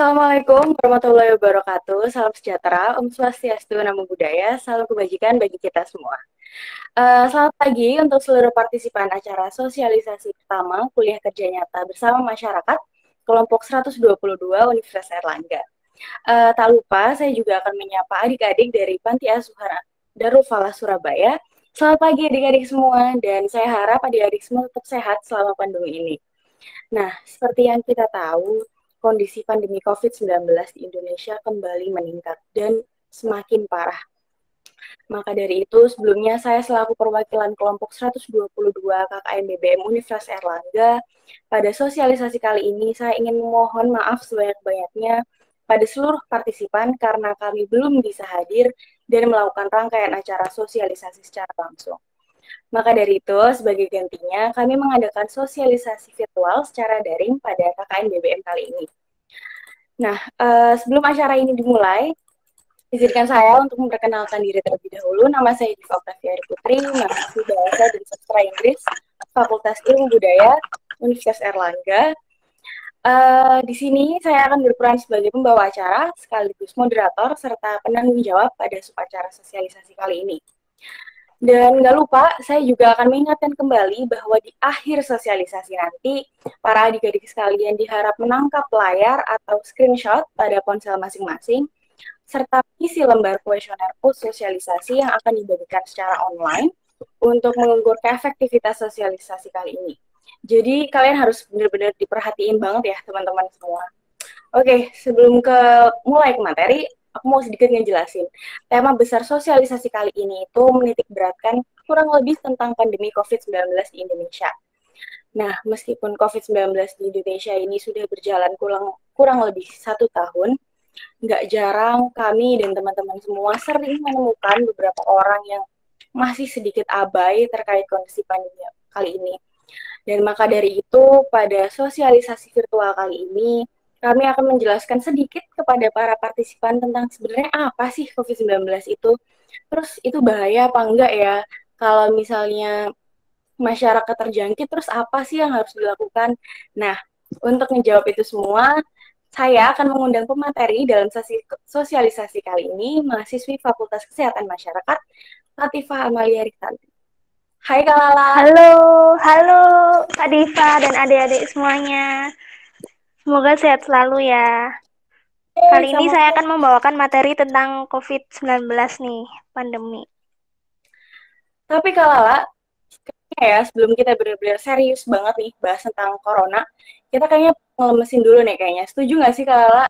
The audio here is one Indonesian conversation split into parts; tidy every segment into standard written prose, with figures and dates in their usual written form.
Assalamualaikum warahmatullahi wabarakatuh. Salam sejahtera, Om Swastiastu, Namo Buddhaya, salam kebajikan bagi kita semua. Selamat pagi untuk seluruh partisipan acara sosialisasi pertama kuliah kerja nyata bersama masyarakat kelompok 122 Universitas Airlangga. Tak lupa, saya juga akan menyapa adik-adik dari Panti Asuhan Darul Falah Surabaya. Selamat pagi adik-adik semua, dan saya harap adik-adik semua tetap sehat selama pandemi ini. Nah, seperti yang kita tahu, kondisi pandemi COVID-19 di Indonesia kembali meningkat dan semakin parah. Maka dari itu, sebelumnya saya selaku perwakilan kelompok 122 KKN BBM Universitas Airlangga, pada sosialisasi kali ini saya ingin memohon maaf sebanyak-banyaknya pada seluruh partisipan karena kami belum bisa hadir dan melakukan rangkaian acara sosialisasi secara langsung. Maka dari itu, sebagai gantinya, kami mengadakan sosialisasi virtual secara daring pada KKN BBM kali ini. Nah, sebelum acara ini dimulai, izinkan saya untuk memperkenalkan diri terlebih dahulu. Nama saya Diva Octaviari Putri, mahasiswa Bahasa dan Sastra Inggris, Fakultas Ilmu Budaya, Universitas Airlangga. Di sini saya akan berperan sebagai pembawa acara, sekaligus moderator, serta penanggung jawab pada subacara sosialisasi kali ini. Dan nggak lupa, saya juga akan mengingatkan kembali bahwa di akhir sosialisasi nanti, para adik-adik sekalian diharap menangkap layar atau screenshot pada ponsel masing-masing, serta isi lembar kuesioner post-sosialisasi yang akan dibagikan secara online untuk mengukur efektivitas sosialisasi kali ini. Jadi kalian harus benar-benar diperhatiin banget ya teman-teman semua. Oke, sebelum mulai ke materi, aku mau sedikit ngejelasin. Tema besar sosialisasi kali ini itu menitik beratkan kurang lebih tentang pandemi COVID-19 di Indonesia. Nah, meskipun COVID-19 di Indonesia ini sudah berjalan kurang lebih 1 tahun, nggak jarang kami dan teman-teman semua sering menemukan beberapa orang yang masih sedikit abai terkait kondisi pandemi kali ini. Dan maka dari itu, pada sosialisasi virtual kali ini, kami akan menjelaskan sedikit kepada para partisipan tentang sebenarnya apa sih COVID-19 itu, terus itu bahaya apa enggak ya, kalau misalnya masyarakat terjangkit, terus apa sih yang harus dilakukan. Nah, untuk menjawab itu semua, saya akan mengundang pemateri dalam sesi sosialisasi kali ini, mahasiswi Fakultas Kesehatan Masyarakat, Latifah Amalia Riktanti. Hai Kak Lala. Halo Kak Diva dan adik-adik semuanya. Semoga sehat selalu ya. Kali ini saya akan membawakan materi tentang COVID-19 nih, pandemi. Tapi Kak Lala, ya sebelum kita benar-benar serius banget nih bahas tentang corona, kita kayaknya ngelemesin dulu nih kayaknya. Setuju nggak sih Kak Lala?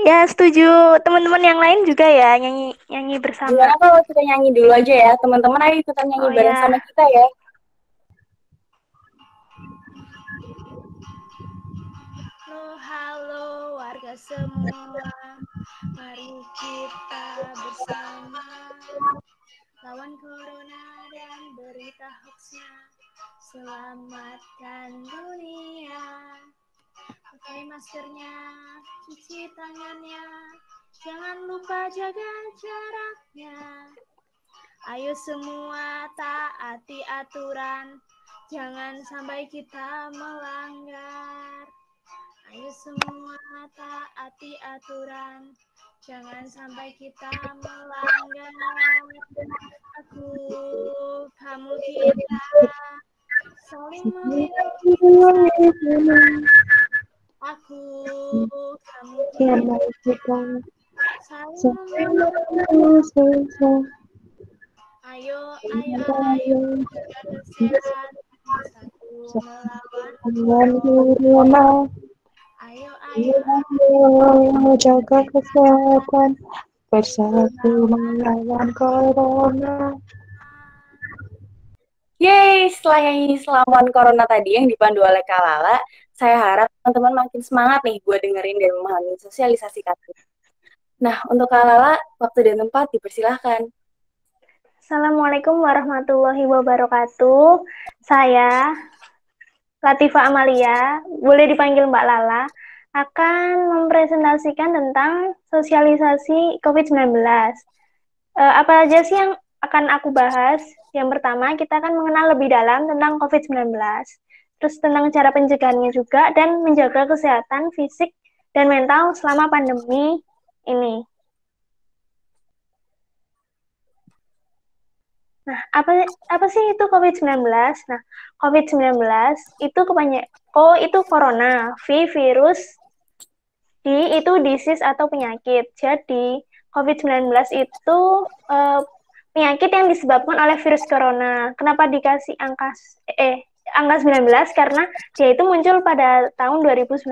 Ya setuju. Teman-teman yang lain juga ya nyanyi bersama. Gimana kalau kita nyanyi dulu aja ya, teman-teman, ayo ikutan nyanyi bareng sama kita ya. Halo warga semua, mari kita bersama lawan corona dan berita hoaxnya, selamatkan dunia. Pakai maskernya, cuci tangannya, jangan lupa jaga jaraknya. Ayo semua taati aturan, jangan sampai kita melanggar. Ayo semua taati aturan, jangan sampai kita melanggar. Aku, kamu, kita saling melindungi bersama. Aku, kamu, kita saling melindungi. Ayo, jaga kesehatan, satu melawan corona. Ayo, jaga kesehatan, bersatu melawan corona. Yeay, setelah nyanyi Selawan Corona tadi yang dipandu oleh Kak Lala, saya harap teman-teman makin semangat nih buat dengerin dan memahami sosialisasi kami. Nah, untuk Kak Lala, waktu dan tempat dipersilahkan. Assalamualaikum warahmatullahi wabarakatuh. Saya Latifah Amalia, boleh dipanggil Mbak Lala, akan mempresentasikan tentang sosialisasi COVID-19. Apa aja sih yang akan aku bahas? Yang pertama, kita akan mengenal lebih dalam tentang COVID-19, terus tentang cara pencegahannya juga, dan menjaga kesehatan fisik dan mental selama pandemi ini. Nah, apa sih itu COVID-19? Nah, COVID-19 itu itu corona, virus, itu disease atau penyakit. Jadi, COVID-19 itu penyakit yang disebabkan oleh virus corona. Kenapa dikasih angka 19? Karena dia itu muncul pada tahun 2019.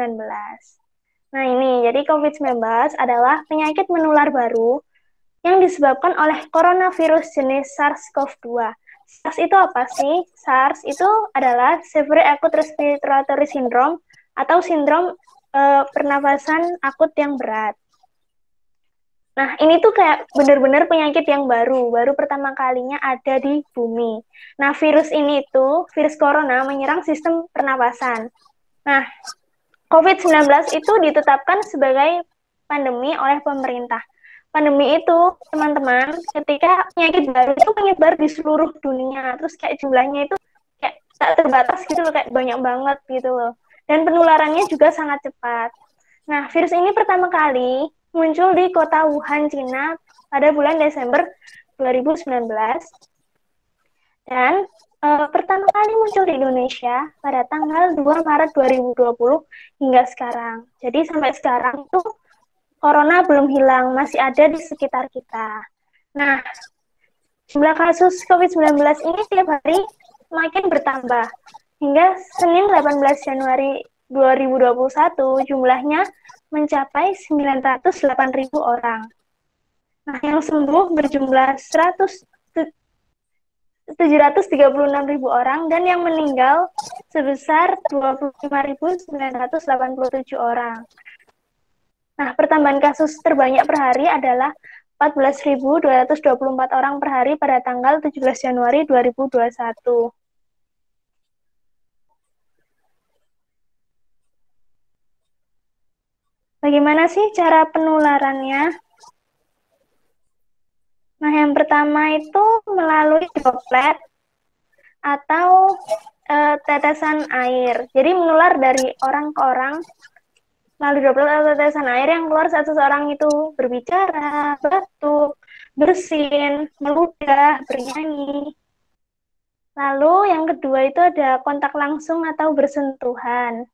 Nah, ini, jadi COVID-19 adalah penyakit menular baru yang disebabkan oleh coronavirus jenis SARS-CoV-2. SARS itu apa sih? SARS itu adalah Severe Acute Respiratory Syndrome atau sindrom pernafasan akut yang berat. Nah, ini tuh kayak benar-benar penyakit yang baru pertama kalinya ada di bumi. Nah, virus corona menyerang sistem pernafasan. Nah, COVID-19 itu ditetapkan sebagai pandemi oleh pemerintah. Pandemi itu, teman-teman, ketika penyakit baru itu menyebar di seluruh dunia, terus kayak jumlahnya itu kayak tak terbatas gitu loh, kayak banyak banget gitu loh. Dan penularannya juga sangat cepat. Nah, virus ini pertama kali muncul di kota Wuhan, Cina pada bulan Desember 2019. Dan pertama kali muncul di Indonesia pada tanggal 2 Maret 2020 hingga sekarang. Jadi sampai sekarang tuh corona belum hilang, masih ada di sekitar kita. Nah, jumlah kasus COVID-19 ini tiap hari makin bertambah. Hingga Senin 18 Januari 2021, jumlahnya mencapai 908.000 orang. Nah, yang sembuh berjumlah 736.000 orang dan yang meninggal sebesar 25.987 orang. Nah, pertambahan kasus terbanyak per hari adalah 14.224 orang per hari pada tanggal 17 Januari 2021. Bagaimana sih cara penularannya? Nah, yang pertama itu melalui droplet atau tetesan air. Jadi menular dari orang ke orang melalui droplet atau tetesan air yang keluar saat seseorang itu berbicara, batuk, bersin, meludah, bernyanyi. Lalu yang kedua itu ada kontak langsung atau bersentuhan.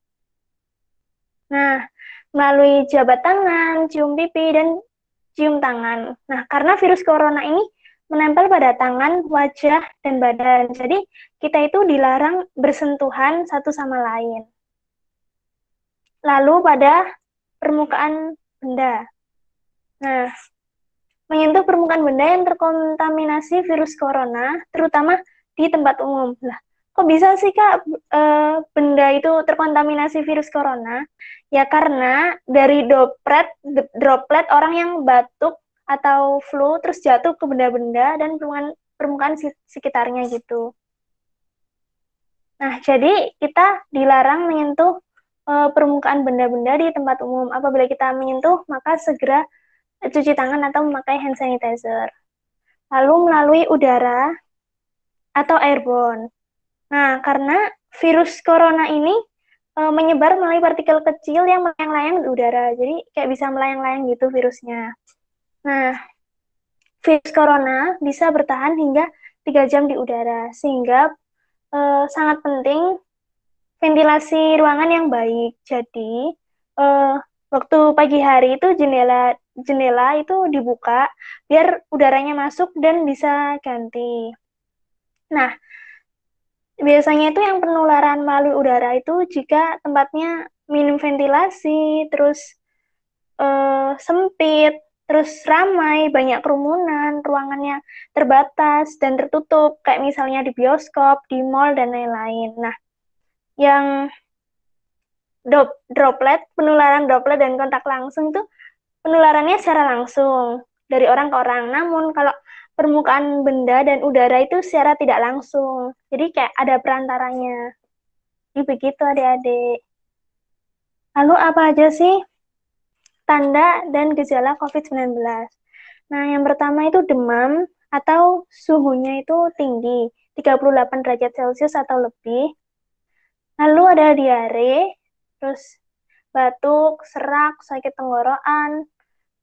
Nah, melalui jabat tangan, cium pipi, dan cium tangan. Nah, karena virus corona ini menempel pada tangan, wajah, dan badan. Jadi, kita itu dilarang bersentuhan satu sama lain. Lalu pada permukaan benda. Nah, menyentuh permukaan benda yang terkontaminasi virus corona, terutama di tempat umum. Lah, kok bisa sih Kak benda itu terkontaminasi virus corona? Ya karena dari droplet orang yang batuk atau flu terus jatuh ke benda-benda dan permukaan sekitarnya gitu. Nah, jadi kita dilarang menyentuh permukaan benda-benda di tempat umum. Apabila kita menyentuh, maka segera cuci tangan atau memakai hand sanitizer. Lalu melalui udara atau airborne. Nah, karena virus corona ini menyebar melalui partikel kecil yang melayang-layang di udara. Jadi kayak bisa melayang-layang gitu virusnya. Nah, virus corona bisa bertahan hingga 3 jam di udara, sehingga sangat penting ventilasi ruangan yang baik. Jadi, waktu pagi hari itu jendela itu dibuka biar udaranya masuk dan bisa ganti. Nah, biasanya itu yang penularan melalui udara itu jika tempatnya minim ventilasi, terus sempit, terus ramai, banyak kerumunan, ruangannya terbatas dan tertutup, kayak misalnya di bioskop, di mall, dan lain-lain. Nah, yang penularan droplet dan kontak langsung itu penularannya secara langsung dari orang ke orang. Namun kalau permukaan benda dan udara itu secara tidak langsung. Jadi kayak ada perantaranya. Jadi begitu adik-adik. Lalu apa aja sih tanda dan gejala COVID-19? Nah, yang pertama itu demam atau suhunya itu tinggi, 38 derajat Celcius atau lebih. Lalu ada diare, terus batuk, serak, sakit tenggorokan,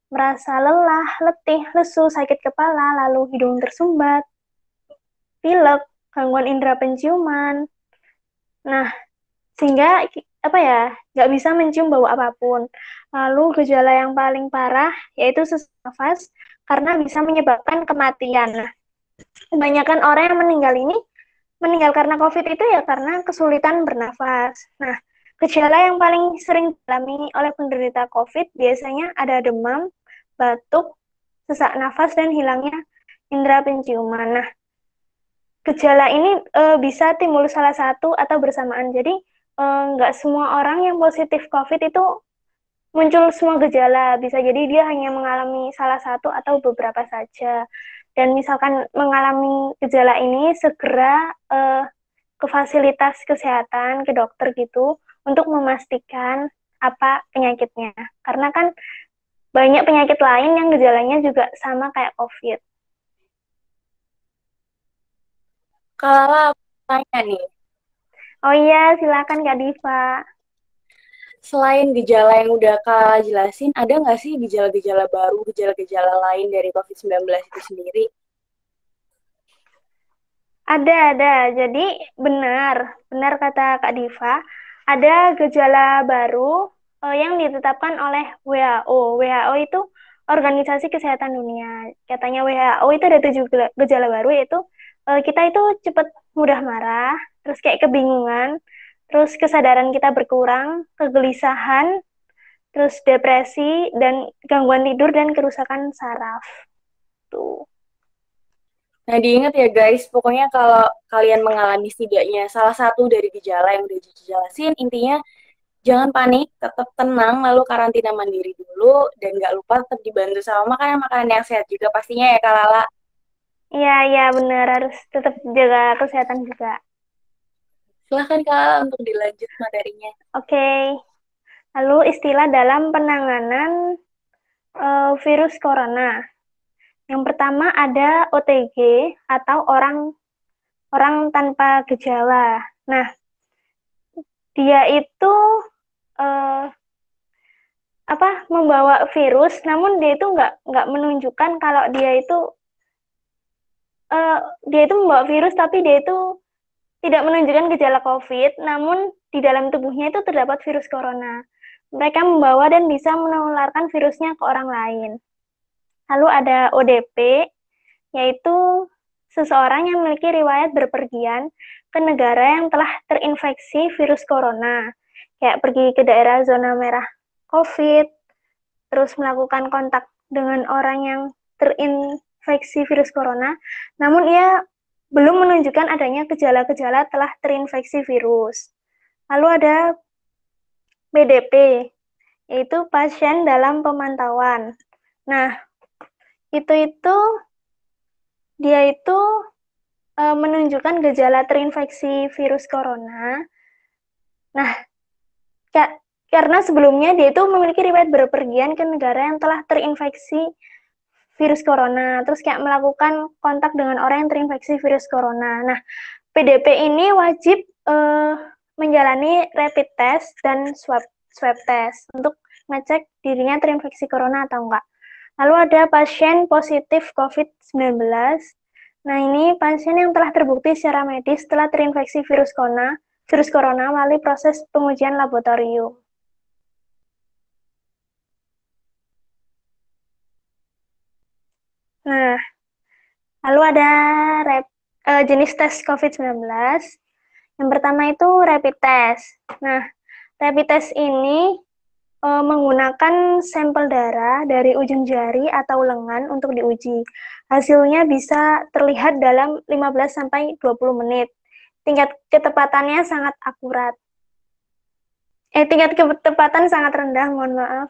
merasa lelah, letih, lesu, sakit kepala, lalu hidung tersumbat, pilek, gangguan indera penciuman. Nah, sehingga apa ya, nggak bisa mencium bau apapun. Lalu gejala yang paling parah yaitu sesak nafas karena bisa menyebabkan kematian. Nah, kebanyakan orang yang meninggal ini meninggal karena COVID itu ya karena kesulitan bernafas. Nah, gejala yang paling sering dialami oleh penderita COVID biasanya ada demam, batuk, sesak nafas, dan hilangnya indera penciuman. Nah, gejala ini bisa timbul salah satu atau bersamaan. Jadi, nggak semua orang yang positif COVID itu muncul semua gejala. Bisa jadi dia hanya mengalami salah satu atau beberapa saja. Dan misalkan mengalami gejala ini, segera ke fasilitas kesehatan, ke dokter gitu, untuk memastikan apa penyakitnya. Karena kan banyak penyakit lain yang gejalanya juga sama kayak COVID. Kalau tanya nih, Oh iya, silakan Kak Diva. selain gejala yang udah Kak jelasin, ada nggak sih gejala-gejala baru, gejala-gejala lain dari COVID-19 itu sendiri? Ada. Jadi benar kata Kak Diva, ada gejala baru yang ditetapkan oleh WHO. WHO itu Organisasi Kesehatan Dunia. Katanya WHO itu ada 7 gejala baru, yaitu kita itu cepat mudah marah, terus kayak kebingungan, terus kesadaran kita berkurang, kegelisahan, terus depresi, dan gangguan tidur dan kerusakan saraf. Tuh. Nah, diingat ya guys, pokoknya kalau kalian mengalami setidaknya salah satu dari gejala yang udah dijelasin, intinya jangan panik, tetap tenang, lalu karantina mandiri dulu, dan nggak lupa tetap dibantu sama makanan-makanan yang sehat juga pastinya ya Kak Lala. Iya, benar. Harus tetap jaga kesehatan juga. Silahkan Kak Lala untuk dilanjut materinya. Oke. Lalu istilah dalam penanganan virus corona. Yang pertama ada OTG atau orang tanpa gejala. Nah, dia itu eh, membawa virus, namun dia itu nggak menunjukkan kalau eh, dia itu membawa virus, tapi dia itu tidak menunjukkan gejala COVID, namun di dalam tubuhnya itu terdapat virus corona. Mereka membawa dan bisa menularkan virusnya ke orang lain. Lalu ada ODP, yaitu seseorang yang memiliki riwayat berpergian ke negara yang telah terinfeksi virus corona, kayak pergi ke daerah zona merah COVID, terus melakukan kontak dengan orang yang terinfeksi virus corona, namun ia belum menunjukkan adanya gejala-gejala telah terinfeksi virus. Lalu ada BDP, yaitu pasien dalam pemantauan. Nah, dia itu menunjukkan gejala terinfeksi virus corona. Nah, karena sebelumnya dia itu memiliki riwayat berpergian ke negara yang telah terinfeksi virus corona, terus kayak melakukan kontak dengan orang yang terinfeksi virus corona. Nah, PDP ini wajib menjalani rapid test dan swab test untuk ngecek dirinya terinfeksi corona atau enggak. Lalu ada pasien positif COVID-19. Nah, ini pasien yang telah terbukti secara medis telah terinfeksi virus corona melalui proses pengujian laboratorium. Nah, lalu ada jenis tes COVID-19. Yang pertama itu rapid test. Nah, rapid test ini menggunakan sampel darah dari ujung jari atau lengan untuk diuji. Hasilnya bisa terlihat dalam 15-20 menit. Tingkat ketepatannya sangat akurat. Tingkat ketepatan sangat rendah, mohon maaf.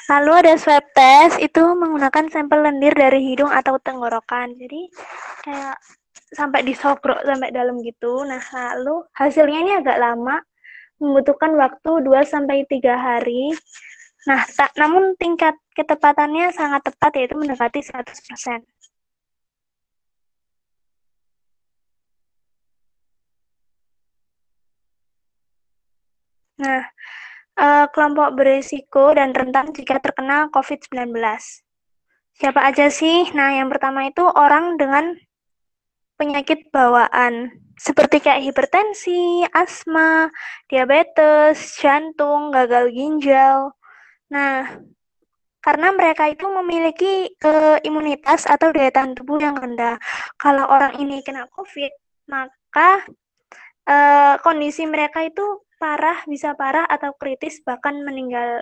Lalu ada swab test, itu menggunakan sampel lendir dari hidung atau tenggorokan. Jadi kayak sampai disogrok sampai dalam gitu. Nah, lalu hasilnya ini agak lama, membutuhkan waktu 2-3 hari. Nah, namun tingkat ketepatannya sangat tepat, yaitu mendekati 100%. Nah, kelompok berisiko dan rentan jika terkena COVID-19. Siapa aja sih? Nah, yang pertama itu orang dengan penyakit bawaan, seperti kayak hipertensi, asma, diabetes, jantung, gagal ginjal. Nah, karena mereka itu memiliki imunitas atau daya tahan tubuh yang rendah. Kalau orang ini kena COVID, maka kondisi mereka itu bisa parah atau kritis, bahkan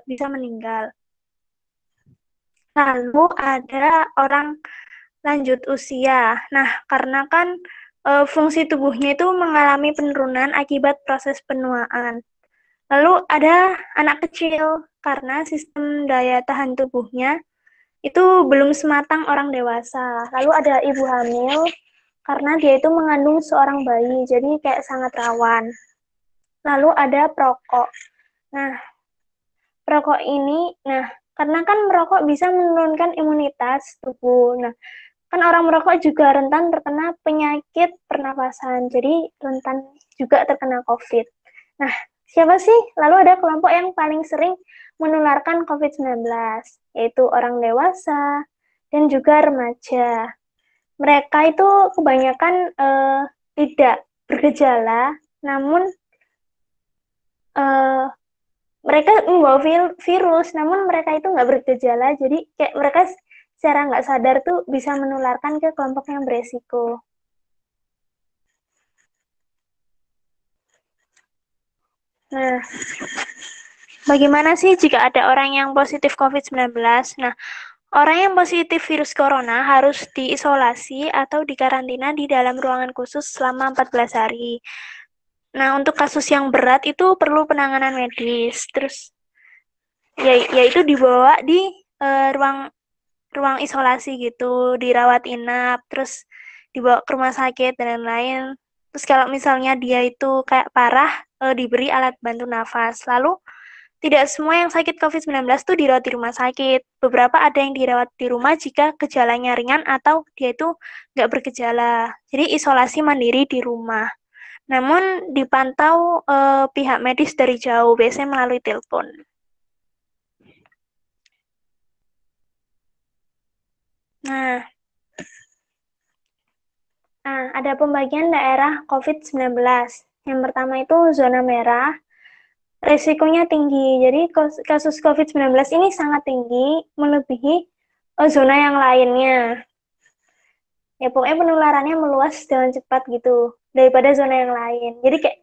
bisa meninggal. Lalu ada orang lanjut usia. Nah, karena kan fungsi tubuhnya itu mengalami penurunan akibat proses penuaan. Lalu ada anak kecil, karena sistem daya tahan tubuhnya itu belum sematang orang dewasa. Lalu ada ibu hamil, karena dia itu mengandung seorang bayi, jadi kayak sangat rawan. Lalu ada perokok. Nah, perokok ini, karena kan merokok bisa menurunkan imunitas tubuh. Nah, kan orang merokok juga rentan terkena penyakit pernapasan, jadi rentan juga terkena COVID. Nah, siapa sih? Lalu ada kelompok yang paling sering menularkan COVID-19, yaitu orang dewasa dan juga remaja. Mereka itu kebanyakan tidak bergejala, namun mereka membawa virus, namun mereka itu nggak bergejala, jadi kayak mereka secara nggak sadar tuh bisa menularkan ke kelompok yang beresiko. Nah, bagaimana sih jika ada orang yang positif COVID-19? Nah, orang yang positif virus corona harus diisolasi atau dikarantina di dalam ruangan khusus selama 14 hari. Nah, untuk kasus yang berat itu perlu penanganan medis. Terus, yaitu dibawa di ruang isolasi gitu, dirawat inap, terus dibawa ke rumah sakit dan lain-lain. Terus kalau misalnya dia itu kayak parah, diberi alat bantu nafas. Lalu tidak semua yang sakit COVID-19 itu dirawat di rumah sakit. Beberapa ada yang dirawat di rumah jika gejalanya ringan atau dia itu nggak bergejala. Jadi isolasi mandiri di rumah. Namun dipantau pihak medis dari jauh, biasanya melalui telepon. Nah, ada pembagian daerah COVID-19. Yang pertama itu zona merah, resikonya tinggi. Jadi kasus COVID-19 ini sangat tinggi, melebihi zona yang lainnya. Ya pokoknya penularannya meluas dengan cepat gitu, daripada zona yang lain. Jadi kayak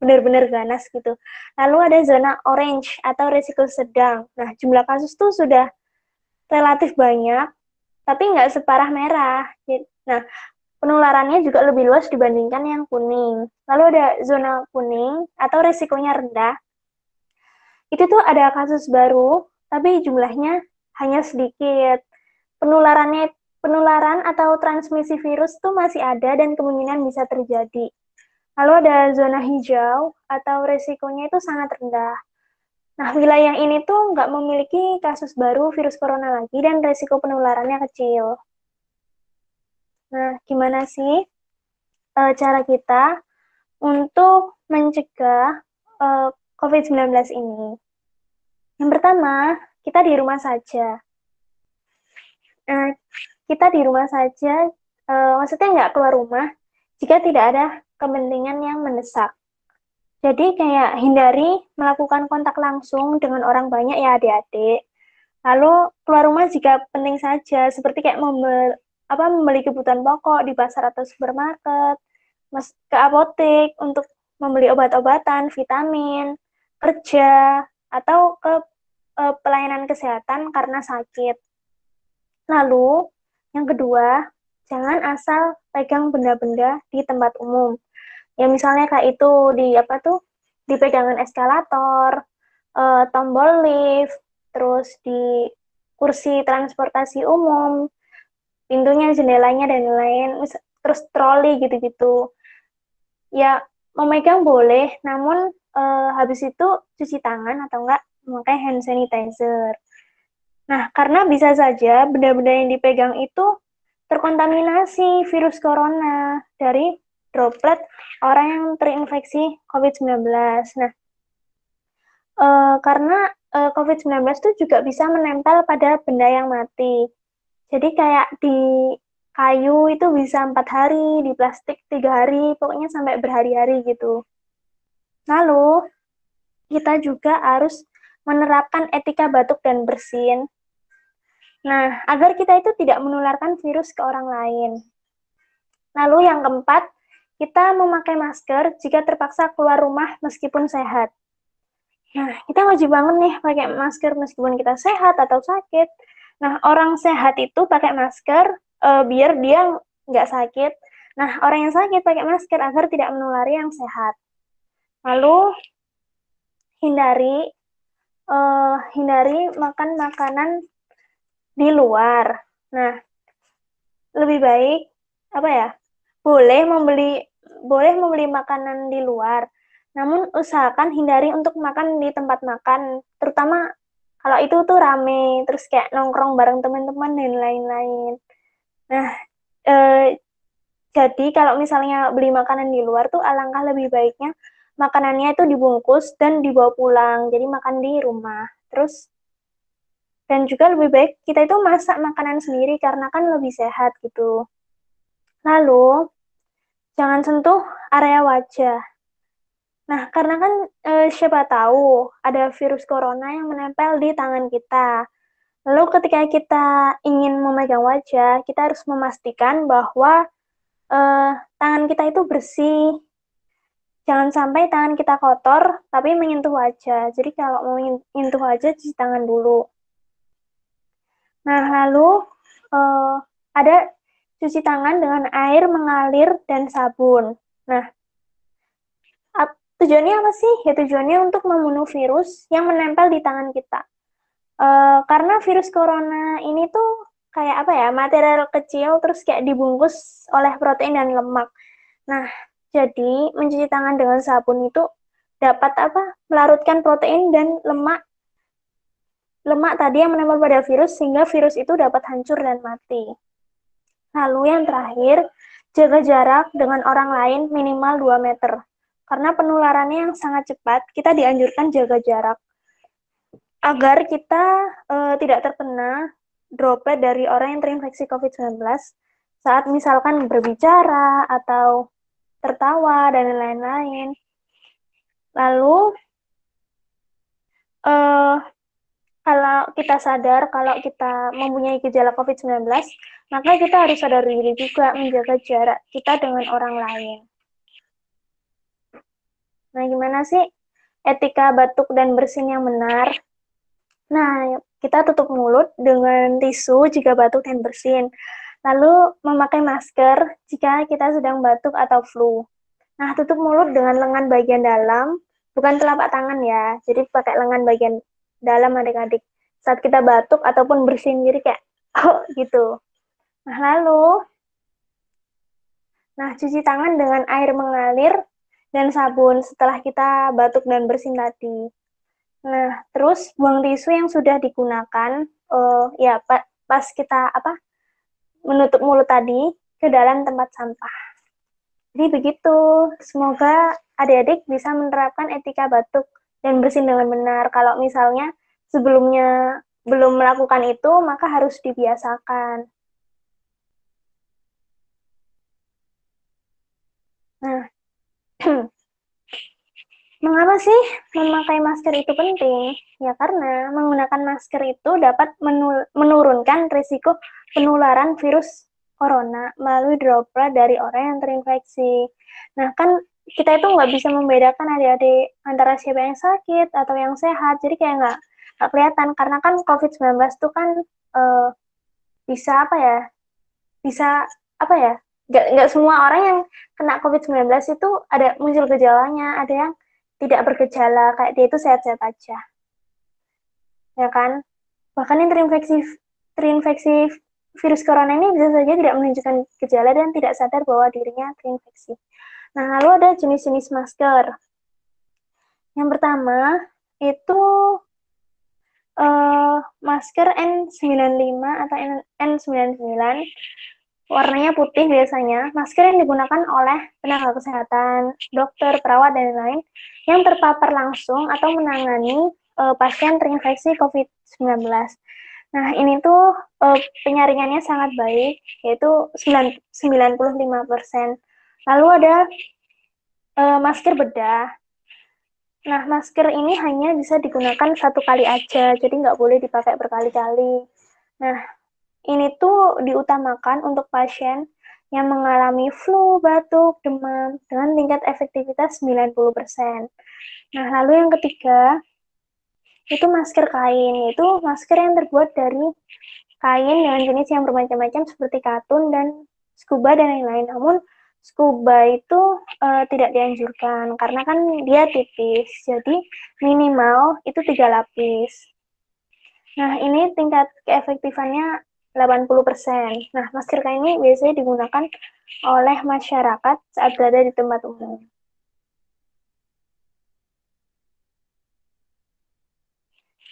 benar-benar ganas gitu. Lalu ada zona orange atau resiko sedang. Nah, jumlah kasus tuh sudah relatif banyak, tapi nggak separah merah. Nah, penularannya juga lebih luas dibandingkan yang kuning. Lalu ada zona kuning atau resikonya rendah. Itu tuh ada kasus baru, tapi jumlahnya hanya sedikit. Penularan atau transmisi virus tuh masih ada dan kemungkinan bisa terjadi. Lalu ada zona hijau atau resikonya itu sangat rendah. Nah, wilayah ini tuh nggak memiliki kasus baru virus corona lagi dan resiko penularannya kecil. Nah, gimana sih cara kita untuk mencegah COVID-19 ini? Yang pertama, kita di rumah saja. Kita di rumah saja, maksudnya nggak keluar rumah jika tidak ada kepentingan yang mendesak. Jadi kayak hindari melakukan kontak langsung dengan orang banyak ya adik-adik. Lalu keluar rumah jika penting saja, seperti kayak membeli kebutuhan pokok di pasar atau supermarket, ke apotek untuk membeli obat-obatan, vitamin, kerja, atau ke pelayanan kesehatan karena sakit. Lalu, yang kedua, jangan asal pegang benda-benda di tempat umum. Ya misalnya kayak itu di pegangan eskalator, tombol lift, terus di kursi transportasi umum, pintunya, jendelanya, dan lain-lain, terus troli gitu-gitu. Ya, memegang boleh, namun habis itu cuci tangan atau enggak memakai hand sanitizer. Nah, karena bisa saja benda-benda yang dipegang itu terkontaminasi virus corona dari droplet orang yang terinfeksi COVID-19. Nah, Karena COVID-19 itu juga bisa menempel pada benda yang mati. Jadi kayak di kayu itu bisa 4 hari, di plastik 3 hari, pokoknya sampai berhari-hari gitu. Lalu, kita juga harus menerapkan etika batuk dan bersin. Nah, agar kita itu tidak menularkan virus ke orang lain. Lalu yang keempat, kita memakai masker jika terpaksa keluar rumah meskipun sehat. Nah, kita wajib banget nih pakai masker meskipun kita sehat atau sakit. Nah, orang sehat itu pakai masker biar dia nggak sakit. Nah, orang yang sakit pakai masker agar tidak menulari yang sehat. Lalu, hindari hindari makan makanan di luar. Nah, lebih baik apa ya? Boleh membeli makanan di luar. Namun usahakan hindari untuk makan di tempat makan, terutama kalau itu tuh rame, terus kayak nongkrong bareng teman-teman dan lain-lain. Nah, jadi kalau misalnya beli makanan di luar tuh alangkah lebih baiknya makanannya itu dibungkus dan dibawa pulang. Jadi makan di rumah. Terus dan juga lebih baik kita itu masak makanan sendiri karena kan lebih sehat gitu. Lalu jangan sentuh area wajah. Nah, karena kan siapa tahu ada virus corona yang menempel di tangan kita. Lalu ketika kita ingin memegang wajah, kita harus memastikan bahwa tangan kita itu bersih. Jangan sampai tangan kita kotor, tapi menyentuh wajah. Jadi kalau mau menyentuh wajah, cuci tangan dulu. Nah, lalu ada cuci tangan dengan air mengalir dan sabun. Nah, tujuannya apa sih? Ya tujuannya untuk membunuh virus yang menempel di tangan kita. Karena virus corona ini tuh kayak apa ya, material kecil terus kayak dibungkus oleh protein dan lemak. Nah, jadi mencuci tangan dengan sabun itu dapat melarutkan protein dan lemak tadi yang menempel pada virus sehingga virus itu dapat hancur dan mati. Lalu yang terakhir, jaga jarak dengan orang lain minimal 2 meter. Karena penularannya yang sangat cepat, kita dianjurkan jaga jarak agar kita tidak terkena droplet dari orang yang terinfeksi COVID-19 saat misalkan berbicara atau tertawa dan lain-lain. Lalu kalau kita sadar kalau kita mempunyai gejala COVID-19, maka kita harus sadar diri juga menjaga jarak kita dengan orang lain. Nah, gimana sih etika batuk dan bersin yang benar? Nah, kita tutup mulut dengan tisu jika batuk dan bersin. Lalu memakai masker jika kita sedang batuk atau flu. Nah, tutup mulut dengan lengan bagian dalam, bukan telapak tangan ya. Jadi pakai lengan bagian dalam adik-adik. Saat kita batuk ataupun bersin, jadi kayak, oh gitu. Nah, cuci tangan dengan air mengalir dan sabun setelah kita batuk dan bersin tadi. Nah, terus buang tisu yang sudah digunakan, ya pas kita menutup mulut tadi ke dalam tempat sampah. Jadi begitu. Semoga adik-adik bisa menerapkan etika batuk dan bersin dengan benar. Kalau misalnya sebelumnya belum melakukan itu, maka harus dibiasakan. Nah, mengapa sih memakai masker itu penting? Ya karena menggunakan masker itu dapat menurunkan risiko penularan virus corona melalui droplet dari orang yang terinfeksi. Nah kan kita itu nggak bisa membedakan adik-adik antara siapa yang sakit atau yang sehat, jadi kayak nggak kelihatan karena kan COVID-19 itu kan bisa nggak semua orang yang kena COVID-19 itu ada muncul gejalanya, ada yang tidak bergejala, kayak dia itu sehat-sehat aja. Ya kan? Bahkan yang terinfeksi virus corona ini bisa saja tidak menunjukkan gejala dan tidak sadar bahwa dirinya terinfeksi. Nah, lalu ada jenis-jenis masker. Yang pertama, itu masker N95 atau N99 warnanya putih biasanya, masker yang digunakan oleh tenaga kesehatan, dokter, perawat, dan lain-lain yang terpapar langsung atau menangani pasien terinfeksi COVID-19. Nah, ini tuh penyaringannya sangat baik, yaitu 95%. Lalu ada masker bedah. Nah, masker ini hanya bisa digunakan satu kali aja, jadi nggak boleh dipakai berkali-kali. Nah, ini tuh diutamakan untuk pasien yang mengalami flu, batuk, demam dengan tingkat efektivitas 90%. Nah, lalu yang ketiga, itu masker kain, yaitu masker yang terbuat dari kain dengan jenis yang bermacam-macam seperti katun dan scuba dan lain-lain. Namun scuba itu tidak dianjurkan karena kan dia tipis, jadi minimal itu 3 lapis. Nah, ini tingkat keefektifannya 80%. Nah, masker kain ini biasanya digunakan oleh masyarakat saat berada di tempat umum.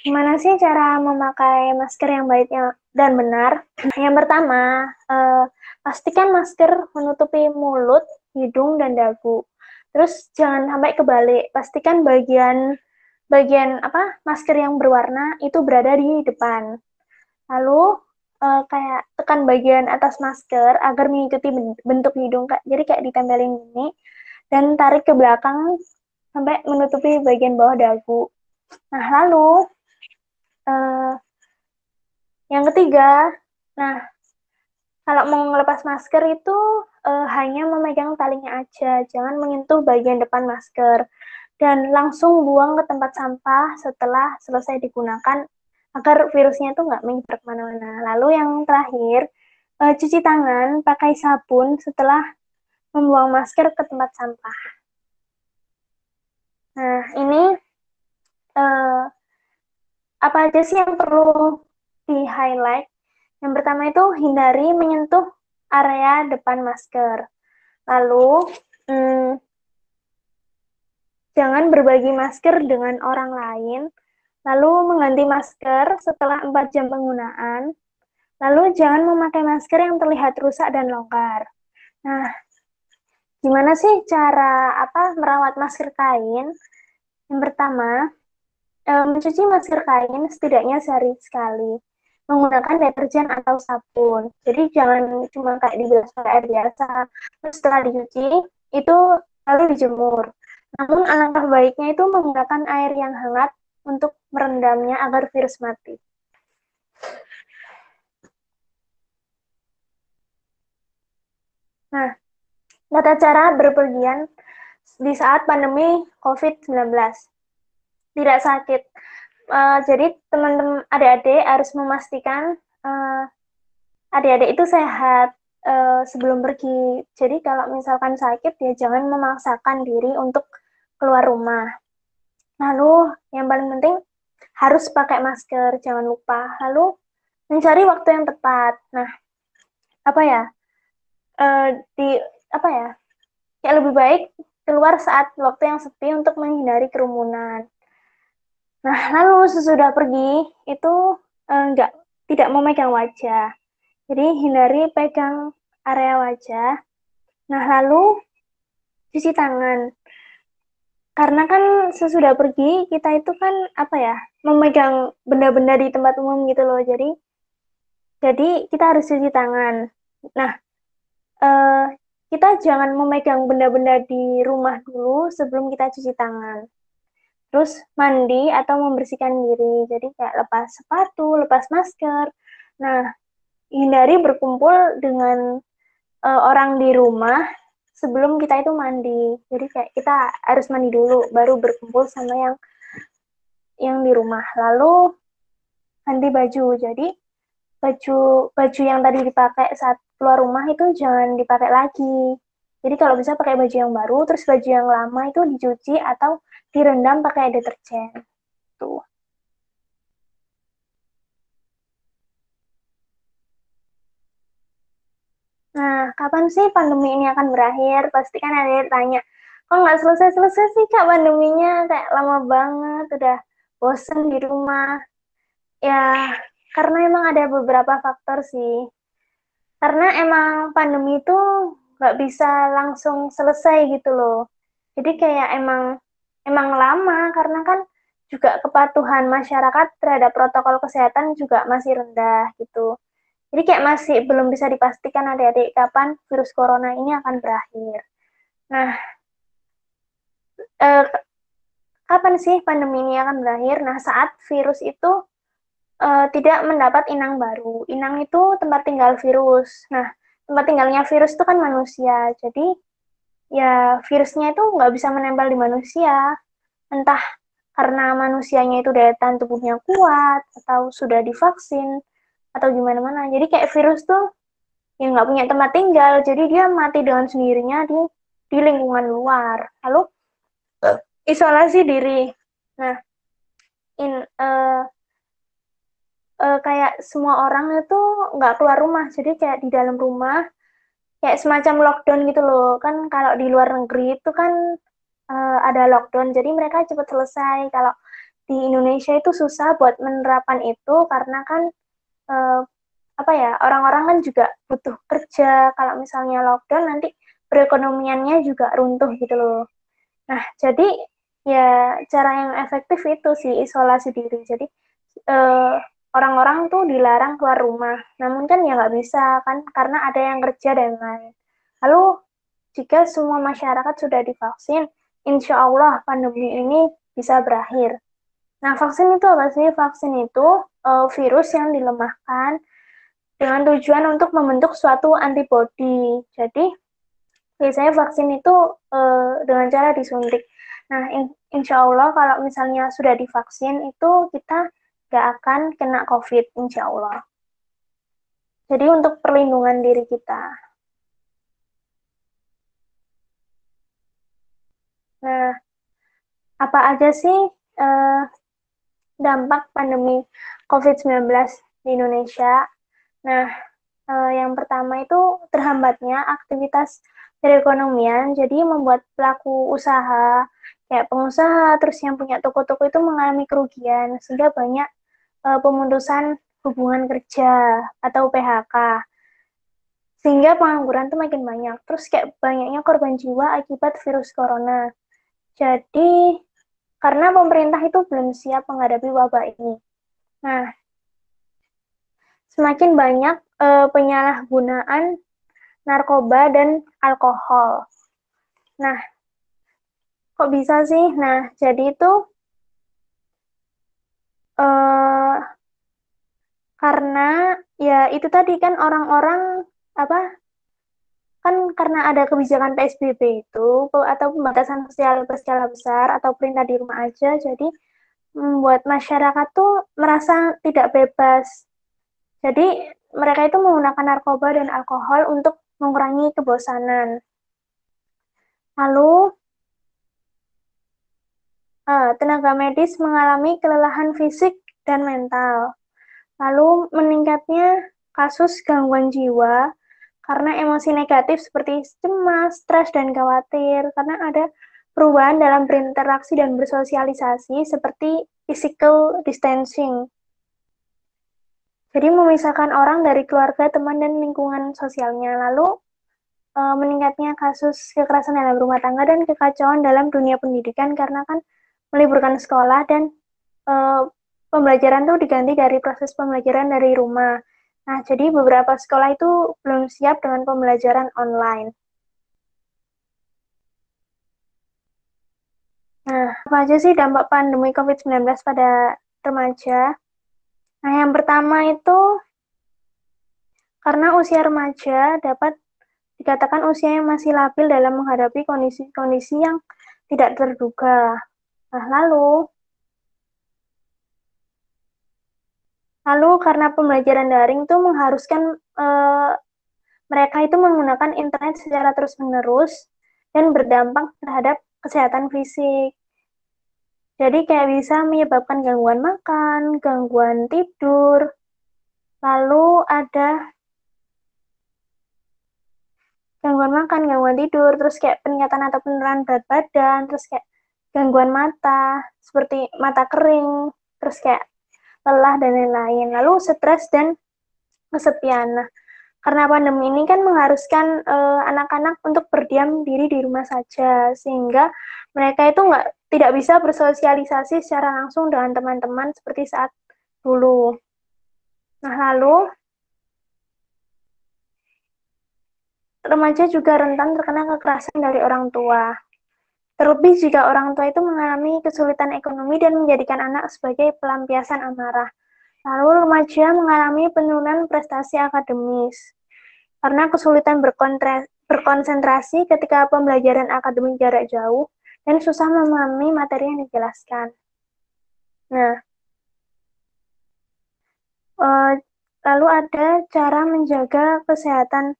Gimana sih cara memakai masker yang baik dan benar? Yang pertama, pastikan masker menutupi mulut, hidung, dan dagu. Terus jangan sampai kebalik. Pastikan bagian masker yang berwarna itu berada di depan. Lalu kayak tekan bagian atas masker agar mengikuti bentuk hidung, jadi kayak ditempelin gini, dan tarik ke belakang sampai menutupi bagian bawah dagu. Nah, lalu yang ketiga, nah kalau mau melepas masker itu hanya memegang talinya aja, jangan menyentuh bagian depan masker, dan langsung buang ke tempat sampah setelah selesai digunakan agar virusnya itu nggak menyebar kemana-mana. Lalu yang terakhir, cuci tangan pakai sabun setelah membuang masker ke tempat sampah. Nah, ini apa aja sih yang perlu di-highlight? Yang pertama itu hindari menyentuh area depan masker. Lalu, jangan berbagi masker dengan orang lain. Lalu, mengganti masker setelah 4 jam penggunaan. Lalu, jangan memakai masker yang terlihat rusak dan longgar. Nah, gimana sih cara merawat masker kain? Yang pertama, mencuci masker kain setidaknya sehari sekali menggunakan deterjen atau sabun. Jadi jangan cuma kayak dibilas pakai air biasa. Terus setelah dicuci itu lalu dijemur. Namun alangkah baiknya itu menggunakan air yang hangat untuk merendamnya agar virus mati. Nah, tata cara berpergian di saat pandemi COVID-19. Tidak sakit. Jadi teman-teman adik-adik harus memastikan adik-adik itu sehat sebelum pergi. Jadi kalau misalkan sakit ya jangan memaksakan diri untuk keluar rumah. Lalu yang paling penting harus pakai masker, jangan lupa. Lalu mencari waktu yang tepat. Nah, kayak lebih baik keluar saat waktu yang sepi untuk menghindari kerumunan. Nah, lalu sesudah pergi itu tidak memegang wajah. Jadi hindari pegang area wajah. Nah, lalu cuci tangan. Karena kan sesudah pergi kita itu kan memegang benda-benda di tempat umum gitu loh. Jadi kita harus cuci tangan. Nah, kita jangan memegang benda-benda di rumah dulu sebelum kita cuci tangan. Terus mandi atau membersihkan diri. Jadi kayak lepas sepatu, lepas masker. Nah, hindari berkumpul dengan orang di rumah sebelum kita itu mandi. Jadi kayak kita harus mandi dulu baru berkumpul sama yang di rumah. Lalu ganti baju. Jadi baju yang tadi dipakai saat keluar rumah itu jangan dipakai lagi. Jadi kalau bisa pakai baju yang baru, terus baju yang lama itu dicuci atau direndam pakai deterjen. Tuh. Nah, kapan sih pandemi ini akan berakhir? Pasti kan ada yang tanya, kok nggak selesai-selesai sih Kak pandeminya? Kayak lama banget, udah bosen di rumah. Ya, karena emang ada beberapa faktor sih. Karena emang pandemi itu nggak bisa langsung selesai gitu loh. Jadi kayak emang lama karena kan juga kepatuhan masyarakat terhadap protokol kesehatan juga masih rendah gitu. Jadi kayak masih belum bisa dipastikan adik-adik kapan virus corona ini akan berakhir. Nah, eh, kapan sih pandemi ini akan berakhir? Nah, saat virus itu tidak mendapat inang baru. Inang itu tempat tinggal virus. Nah, tempat tinggalnya virus itu kan manusia. Jadi, ya virusnya itu nggak bisa menempel di manusia. Entah karena manusianya itu daya tahan tubuhnya kuat, atau sudah divaksin, atau gimana-mana. Jadi kayak virus tuh yang nggak punya tempat tinggal, jadi dia mati dengan sendirinya di lingkungan luar. Lalu isolasi diri. Nah, in, uh, kayak semua orang itu nggak keluar rumah, jadi kayak di dalam rumah, kayak semacam lockdown gitu loh. Kan kalau di luar negeri itu kan ada lockdown, jadi mereka cepat selesai. Kalau di Indonesia itu susah buat menerapkan itu karena kan uh, apa ya, orang-orang kan juga butuh kerja. Kalau misalnya lockdown nanti perekonomiannya juga runtuh gitu loh. Nah, jadi ya cara yang efektif itu sih isolasi diri. Jadi eh, orang-orang tuh dilarang keluar rumah. Namun kan ya nggak bisa kan karena ada yang kerja dan lain. Lalu jika semua masyarakat sudah divaksin, insya Allah pandemi ini bisa berakhir. Nah, vaksin itu apa sih? Vaksin itu virus yang dilemahkan dengan tujuan untuk membentuk suatu antibodi. Jadi biasanya vaksin itu dengan cara disuntik. Nah, insya Allah kalau misalnya sudah divaksin itu kita nggak akan kena COVID, insya Allah. Jadi untuk perlindungan diri kita. Nah, apa aja sih eh, dampak pandemi COVID-19 di Indonesia? Nah, yang pertama itu terhambatnya aktivitas perekonomian, jadi membuat pelaku usaha, kayak pengusaha, terus yang punya toko-toko itu mengalami kerugian, sehingga banyak pemutusan hubungan kerja atau PHK, sehingga pengangguran itu makin banyak. Terus kayak banyaknya korban jiwa akibat virus corona. Jadi, karena pemerintah itu belum siap menghadapi wabah ini. Nah, semakin banyak penyalahgunaan narkoba dan alkohol. Nah, kok bisa sih? Nah, jadi itu eh, karena ya itu tadi kan orang-orang apa kan karena ada kebijakan PSBB itu atau pembatasan sosial berskala besar atau perintah di rumah aja, jadi membuat masyarakat tuh merasa tidak bebas. Jadi mereka itu menggunakan narkoba dan alkohol untuk mengurangi kebosanan. Lalu tenaga medis mengalami kelelahan fisik dan mental. Lalu meningkatnya kasus gangguan jiwa karena emosi negatif seperti cemas, stres, dan khawatir. Karena ada perubahan dalam berinteraksi dan bersosialisasi seperti physical distancing. Jadi memisahkan orang dari keluarga, teman, dan lingkungan sosialnya. Lalu meningkatnya kasus kekerasan dalam rumah tangga dan kekacauan dalam dunia pendidikan karena kan meliburkan sekolah dan uh, pembelajaran tuh diganti dari proses pembelajaran dari rumah. Nah, jadi beberapa sekolah itu belum siap dengan pembelajaran online. Nah, apa aja sih dampak pandemi COVID-19 pada remaja? Nah, yang pertama itu karena usia remaja dapat dikatakan usia yang masih labil dalam menghadapi kondisi-kondisi yang tidak terduga. Nah, lalu karena pembelajaran daring itu mengharuskan mereka itu menggunakan internet secara terus-menerus dan berdampak terhadap kesehatan fisik. Jadi kayak bisa menyebabkan gangguan makan, gangguan tidur, lalu ada gangguan makan, gangguan tidur, terus kayak peningkatan atau penurunan berat badan, terus kayak gangguan mata, seperti mata kering, terus kayak lelah dan lain-lain. Lalu stres dan kesepian. Nah, Karena pandemi ini kan mengharuskan anak-anak untuk berdiam diri di rumah saja, sehingga mereka itu tidak bisa bersosialisasi secara langsung dengan teman-teman seperti saat dulu. Nah, lalu remaja juga rentan terkena kekerasan dari orang tua. Terlebih jika orang tua itu mengalami kesulitan ekonomi dan menjadikan anak sebagai pelampiasan amarah. Lalu remaja mengalami penurunan prestasi akademis karena kesulitan berkonsentrasi ketika pembelajaran akademik jarak jauh dan susah memahami materi yang dijelaskan. Nah, lalu ada cara menjaga kesehatan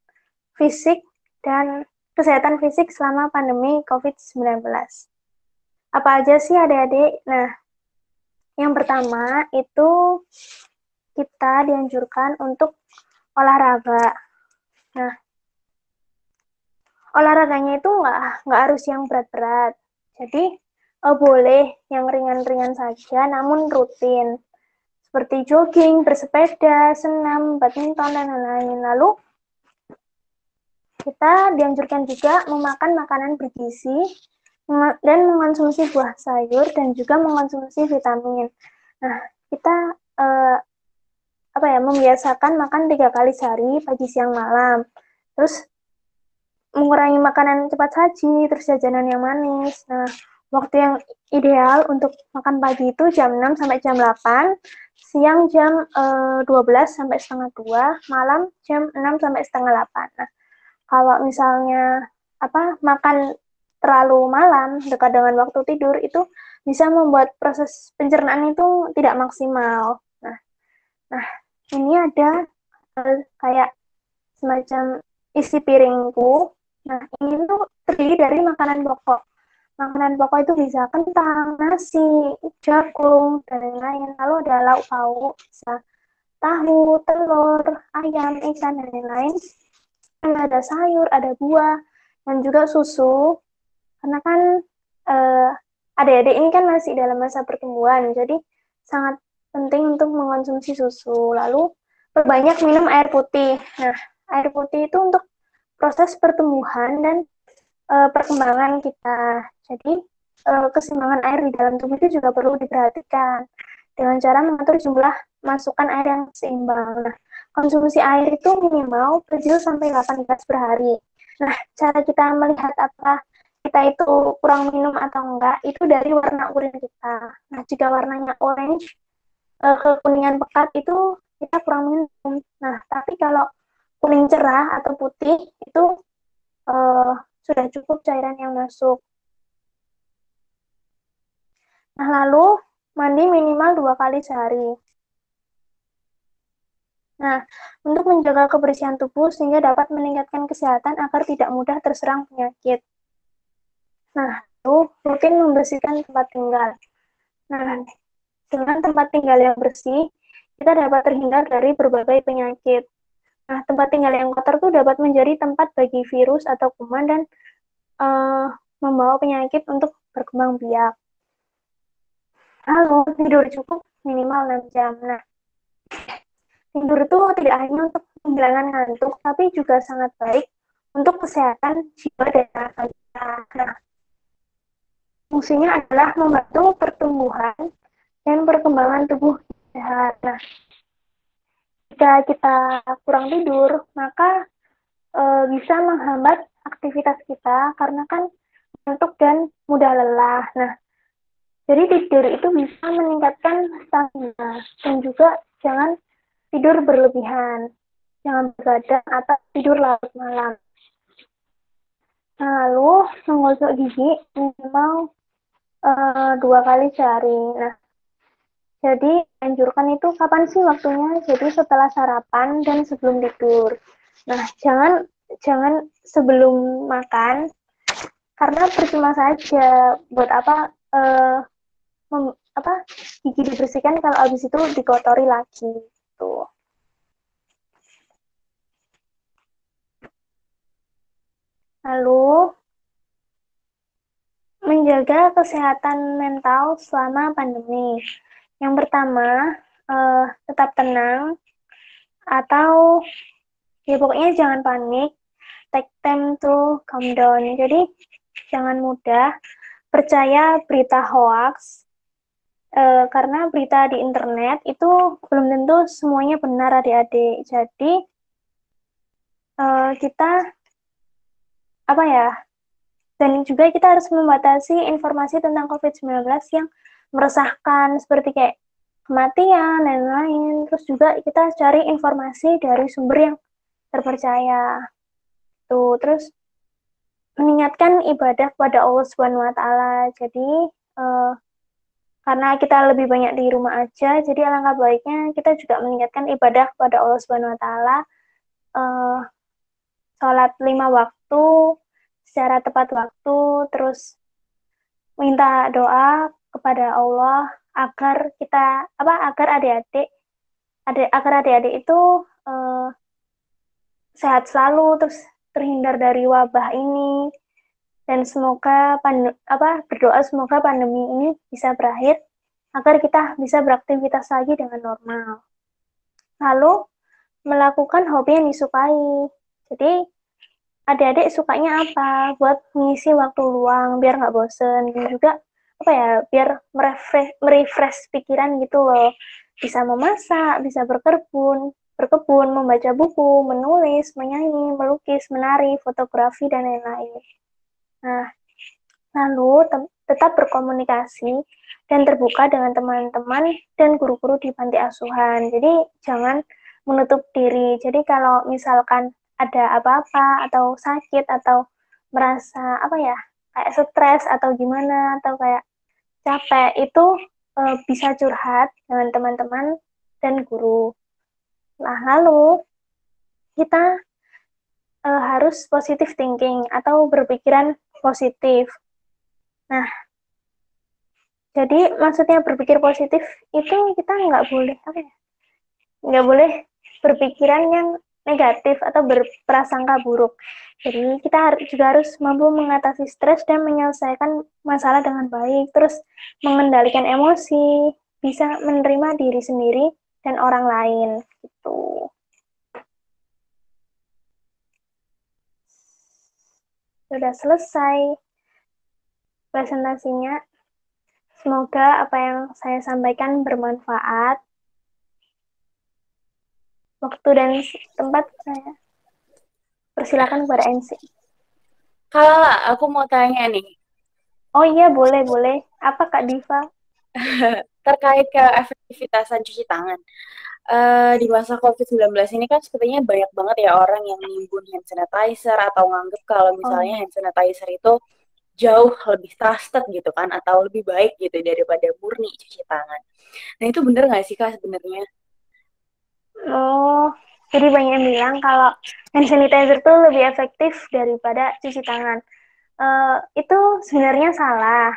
fisik dan kesehatan fisik selama pandemi COVID-19. Apa aja sih adik-adik? Nah, yang pertama itu kita dianjurkan untuk olahraga. Nah, olahraganya itu nggak harus yang berat-berat. Jadi, boleh yang ringan-ringan saja, namun rutin. Seperti jogging, bersepeda, senam, badminton, dan lain-lain. Lalu, kita dianjurkan juga memakan makanan bergizi dan mengonsumsi buah sayur dan juga mengonsumsi vitamin. Nah, kita membiasakan makan 3 kali sehari, pagi, siang, malam. Terus mengurangi makanan cepat saji, terus jajanan yang manis. Nah, waktu yang ideal untuk makan pagi itu jam 6 sampai jam 8, siang jam 12 sampai setengah 2, malam jam 6 sampai setengah 8. Nah, kalau misalnya makan terlalu malam dekat dengan waktu tidur itu bisa membuat proses pencernaan itu tidak maksimal. Nah, ini ada kayak semacam isi piringku. Nah, ini tuh terdiri dari makanan pokok. Makanan pokok itu bisa kentang, nasi, jagung, dan lain-lain. Lalu ada lauk pauk, bisa tahu, telur, ayam, ikan, dan lain-lain. Ada sayur, ada buah, dan juga susu. Karena kan adik-adik ini kan masih dalam masa pertumbuhan, jadi sangat penting untuk mengonsumsi susu. Lalu perbanyak minum air putih. Nah, air putih itu untuk proses pertumbuhan dan perkembangan kita. Jadi keseimbangan air di dalam tubuh itu juga perlu diperhatikan dengan cara mengatur jumlah masukan air yang seimbang. Nah, konsumsi air itu minimal 7 sampai 8 gelas per hari. Nah, cara kita melihat apakah kita itu kurang minum atau enggak itu dari warna urin kita. Nah, jika warnanya orange kekuningan pekat itu kita kurang minum. Nah, tapi kalau kuning cerah atau putih itu sudah cukup cairan yang masuk. Nah, lalu mandi minimal 2 kali sehari. Nah, untuk menjaga kebersihan tubuh sehingga dapat meningkatkan kesehatan agar tidak mudah terserang penyakit. Nah, lalu rutin membersihkan tempat tinggal. Nah, dengan tempat tinggal yang bersih, kita dapat terhindar dari berbagai penyakit. Nah, tempat tinggal yang kotor itu dapat menjadi tempat bagi virus atau kuman dan membawa penyakit untuk berkembang biak. Lalu, tidur cukup minimal 6 jam. Nah, tidur itu tidak hanya untuk menghilangkan ngantuk, tapi juga sangat baik untuk kesehatan jiwa dan raga kita. Nah, fungsinya adalah membantu pertumbuhan dan perkembangan tubuh sehat. Nah, jika kita kurang tidur, maka bisa menghambat aktivitas kita karena kan ngantuk dan mudah lelah. Nah, jadi tidur itu bisa meningkatkan stamina dan juga jangan tidur berlebihan, jangan begadang atau tidur larut malam. Nah, lalu menggosok gigi minimal 2 kali sehari. Nah, jadi anjurkan itu kapan sih waktunya? Jadi setelah sarapan dan sebelum tidur. Nah, jangan sebelum makan karena percuma saja buat gigi dibersihkan kalau habis itu dikotori lagi tuh. Lalu menjaga kesehatan mental selama pandemi. Yang pertama, tetap tenang atau Ya pokoknya jangan panik, take time to calm down. Jadi jangan mudah percaya berita hoax, karena berita di internet itu belum tentu semuanya benar adik-adik. Jadi kita apa ya? Dan juga kita harus membatasi informasi tentang COVID-19 yang meresahkan seperti kayak kematian dan lain-lain. Terus juga kita cari informasi dari sumber yang terpercaya. Tuh, terus mengingatkan ibadah kepada Allah Subhanahu wa taala. Jadi karena kita lebih banyak di rumah aja, jadi alangkah baiknya kita juga meningkatkan ibadah kepada Allah Subhanahu wa taala, sholat 5 waktu secara tepat waktu, terus minta doa kepada Allah agar kita agar adik-adik itu sehat selalu, terus terhindar dari wabah ini, dan semoga berdoa semoga pandemi ini bisa berakhir agar kita bisa beraktivitas lagi dengan normal. Lalu melakukan hobi yang disukai. Jadi adik-adik sukanya apa buat mengisi waktu luang biar nggak bosen, dan juga biar merefresh pikiran gitu loh. Bisa memasak, bisa berkebun, membaca buku, menulis, menyanyi, melukis, menari, fotografi, dan lain-lain. Nah, lalu tetap berkomunikasi dan terbuka dengan teman-teman dan guru-guru di panti asuhan. Jadi jangan menutup diri. Jadi kalau misalkan ada apa-apa atau sakit atau merasa kayak stres atau gimana atau kayak capek itu bisa curhat dengan teman-teman dan guru. Nah, lalu kita harus positive thinking atau berpikiran positif. Nah, jadi maksudnya berpikir positif itu kita nggak boleh nggak boleh berpikiran yang negatif atau berprasangka buruk. Jadi kita juga harus mampu mengatasi stres dan menyelesaikan masalah dengan baik, terus mengendalikan emosi, bisa menerima diri sendiri dan orang lain gitu. Sudah selesai presentasinya. Semoga apa yang saya sampaikan bermanfaat. Waktu dan tempat saya persilakan kepada MC. Kalau aku mau tanya nih. Oh iya, boleh. Apa Kak Diva? Terkait ke efektivitasan cuci tangan. Di masa COVID-19 ini kan sepertinya banyak banget ya orang yang nimbun hand sanitizer atau nganggep kalau misalnya hand sanitizer itu jauh lebih trusted gitu kan, atau lebih baik gitu daripada murni cuci tangan. Nah itu bener nggak sih Kak sebenarnya? Oh, jadi banyak yang bilang kalau hand sanitizer itu lebih efektif daripada cuci tangan. Itu sebenarnya salah.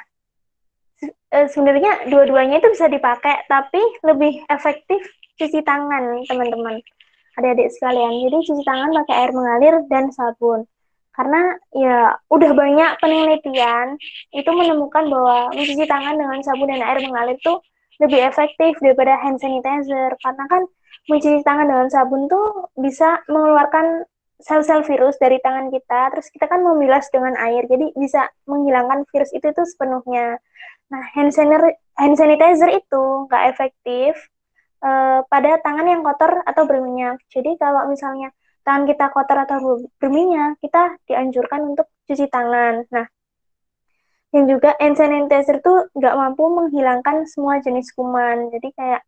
Sebenarnya dua-duanya itu bisa dipakai, tapi lebih efektif cuci tangan, teman-teman. Adik-adik sekalian, jadi cuci tangan pakai air mengalir dan sabun. Karena ya udah banyak penelitian itu menemukan bahwa mencuci tangan dengan sabun dan air mengalir itu lebih efektif daripada hand sanitizer. Karena kan mencuci tangan dengan sabun tuh bisa mengeluarkan sel-sel virus dari tangan kita, terus kita kan memilas dengan air, jadi bisa menghilangkan virus itu tuh sepenuhnya. Nah, hand sanitizer itu nggak efektif pada tangan yang kotor atau berminyak. Jadi kalau misalnya tangan kita kotor atau berminyak, kita dianjurkan untuk cuci tangan. Nah, dan juga hand sanitizer itu nggak mampu menghilangkan semua jenis kuman. Jadi kayak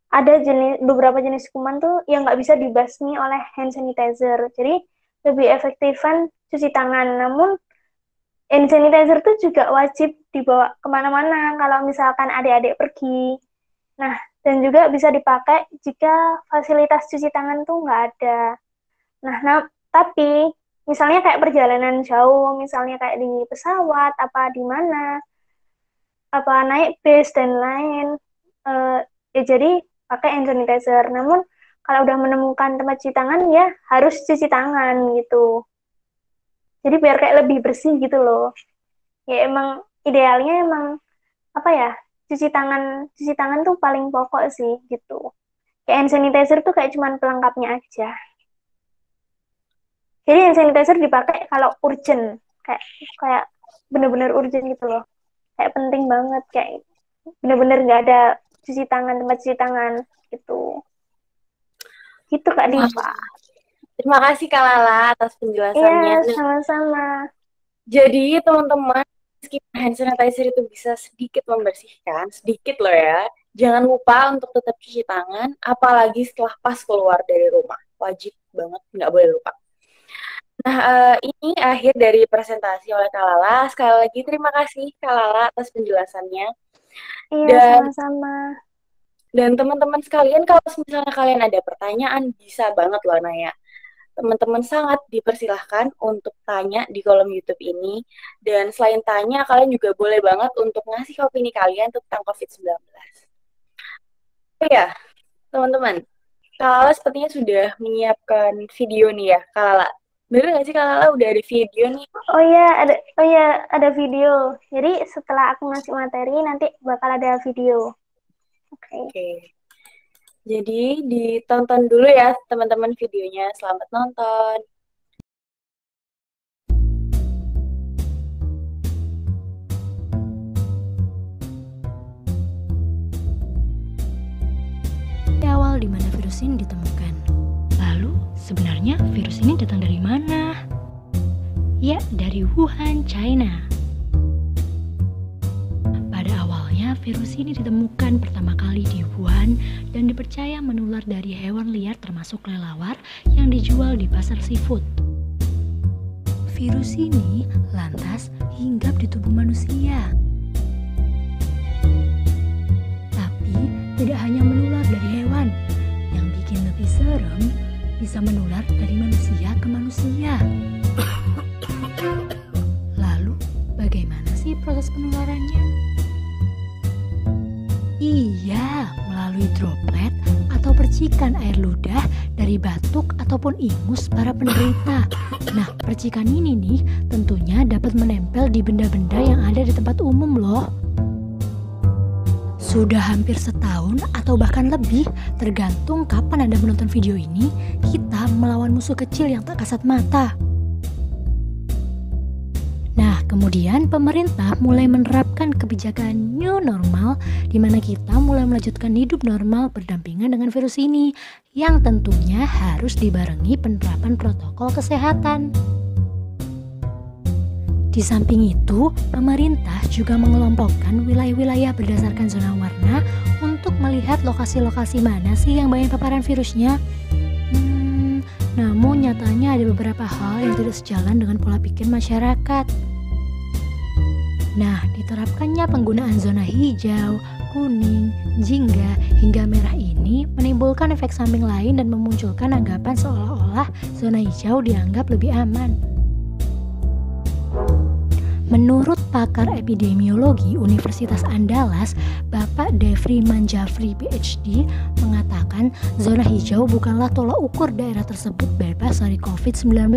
ada beberapa jenis kuman tuh yang nggak bisa dibasmi oleh hand sanitizer. Jadi lebih efektifan cuci tangan. Namun hand sanitizer tuh juga wajib dibawa kemana-mana kalau misalkan adik-adik pergi. Nah, dan juga bisa dipakai jika fasilitas cuci tangan tuh nggak ada. Tapi misalnya kayak perjalanan jauh, misalnya kayak di pesawat, apa di mana, apa naik bis dan lain, ya jadi pakai hand sanitizer. Namun kalau udah menemukan tempat cuci tangan ya harus cuci tangan gitu. Jadi biar kayak lebih bersih gitu loh. Ya emang idealnya emang cuci tangan tuh paling pokok sih gitu. Kayak hand sanitizer tuh kayak cuman pelengkapnya aja. Jadi hand sanitizer dipakai kalau urgent, kayak bener-bener urgent gitu loh. Kayak penting banget, kayak bener-bener nggak ada tempat cuci tangan gitu. Gitu Kak Diva. Terima kasih Kak Lala atas penjelasannya. Iya, sama-sama. Jadi teman-teman, meskipun hand sanitizer itu bisa sedikit membersihkan, sedikit loh ya, jangan lupa untuk tetap cuci tangan, apalagi setelah pas keluar dari rumah. Wajib banget, nggak boleh lupa. Nah, ini akhir dari presentasi oleh Kak Lala. Sekali lagi terima kasih Kak Lala atas penjelasannya. Iya, sama-sama. Dan teman-teman sekalian, kalau misalnya kalian ada pertanyaan, bisa banget loh nanya. Teman-teman sangat dipersilahkan untuk tanya di kolom YouTube ini. Dan selain tanya, kalian juga boleh banget untuk ngasih opini kalian tentang COVID-19. Oh ya, teman-teman, Kak Lala sepertinya sudah menyiapkan video nih ya, Kak Lala. Bener nggak sih Kak Lala udah ada video nih? Oh ya, ada video. Jadi setelah aku ngasih materi, nanti bakal ada video. Oke. Jadi ditonton dulu ya teman-teman videonya. Selamat nonton. Awal di mana virus ini ditemukan. Lalu sebenarnya virus ini datang dari mana? Ya, dari Wuhan, China. Pada awalnya virus ini ditemukan pertama kali di Wuhan dan dipercaya menular dari hewan liar termasuk kelelawar yang dijual di pasar seafood. Virus ini lantas hinggap di tubuh manusia. Tapi tidak hanya menular dari hewan, yang bikin lebih serem bisa menular dari manusia ke manusia. Lalu bagaimana sih proses penularannya? Iya, melalui droplet atau percikan air ludah dari batuk ataupun ingus para penderita. Nah, percikan ini nih tentunya dapat menempel di benda-benda yang ada di tempat umum loh. Sudah hampir setahun atau bahkan lebih, tergantung kapan Anda menonton video ini, kita melawan musuh kecil yang tak kasat mata. Nah, kemudian pemerintah mulai menerapkan kebijakan new normal di mana kita mulai melanjutkan hidup normal berdampingan dengan virus ini yang tentunya harus dibarengi penerapan protokol kesehatan. Di samping itu, pemerintah juga mengelompokkan wilayah-wilayah berdasarkan zona warna untuk melihat lokasi-lokasi mana sih yang banyak paparan virusnya. Namun nyatanya ada beberapa hal yang tidak sejalan dengan pola pikir masyarakat. Nah, diterapkannya penggunaan zona hijau, kuning, jingga, hingga merah ini menimbulkan efek samping lain dan memunculkan anggapan seolah-olah zona hijau dianggap lebih aman. Menurut pakar epidemiologi Universitas Andalas, Bapak Devri Manjafri PhD mengatakan zona hijau bukanlah tolak ukur daerah tersebut bebas dari COVID-19.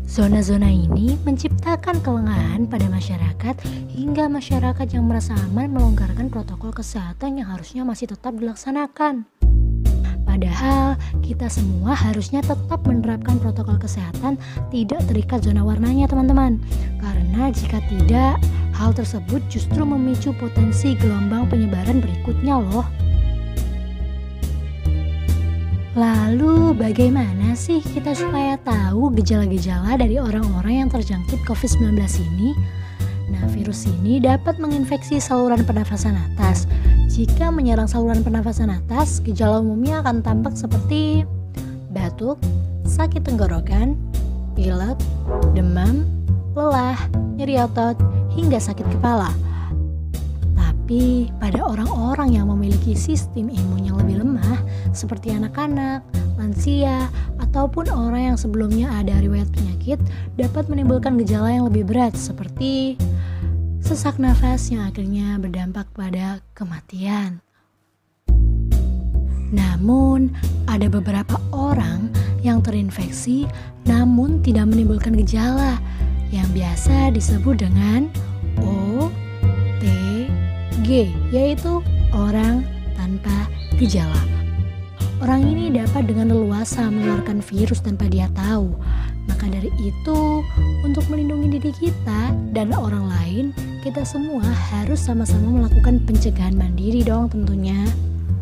Zona-zona ini menciptakan kelengahan pada masyarakat hingga masyarakat yang merasa aman melonggarkan protokol kesehatan yang harusnya masih tetap dilaksanakan. Padahal kita semua harusnya tetap menerapkan protokol kesehatan, tidak terikat zona warnanya teman-teman. Karena jika tidak, hal tersebut justru memicu potensi gelombang penyebaran berikutnya loh. Lalu bagaimana sih kita supaya tahu gejala-gejala dari orang-orang yang terjangkit COVID-19 ini? Nah, virus ini dapat menginfeksi saluran pernafasan atas. Jika menyerang saluran pernafasan atas, gejala umumnya akan tampak seperti batuk, sakit tenggorokan, pilek, demam, lelah, nyeri otot, hingga sakit kepala. Tapi pada orang-orang yang memiliki sistem imun yang lebih lemah, seperti anak-anak, lansia, ataupun orang yang sebelumnya ada riwayat penyakit, dapat menimbulkan gejala yang lebih berat seperti sesak nafas yang akhirnya berdampak pada kematian. Namun, ada beberapa orang yang terinfeksi namun tidak menimbulkan gejala yang biasa disebut dengan OTG, yaitu orang tanpa gejala. Orang ini dapat dengan leluasa menularkan virus tanpa dia tahu, Maka dari itu, untuk melindungi diri kita dan orang lain, kita semua harus sama-sama melakukan pencegahan mandiri dong tentunya.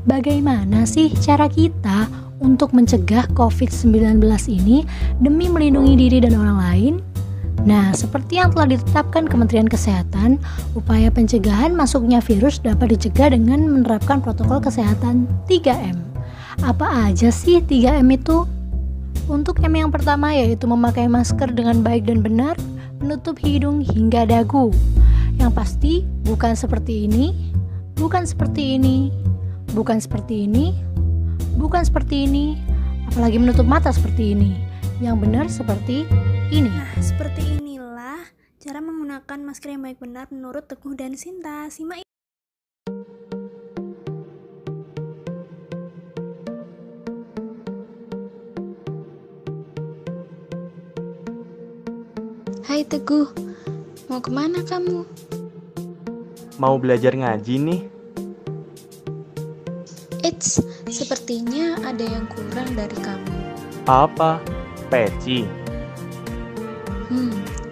Bagaimana sih cara kita untuk mencegah COVID-19 ini demi melindungi diri dan orang lain? Nah, seperti yang telah ditetapkan Kementerian Kesehatan, upaya pencegahan masuknya virus dapat dicegah dengan menerapkan protokol kesehatan 3M. Apa aja sih 3M itu? Untuk M yang pertama yaitu memakai masker dengan baik dan benar, menutup hidung hingga dagu. Yang pasti bukan seperti ini, bukan seperti ini, bukan seperti ini, bukan seperti ini, apalagi menutup mata seperti ini. Yang benar seperti ini. Nah, seperti inilah cara menggunakan masker yang baik benar menurut Teguh dan Sinta. Simak. Hai Teguh, mau kemana kamu? Mau belajar ngaji nih. Eits, sepertinya ada yang kurang dari kamu. Apa? Peci?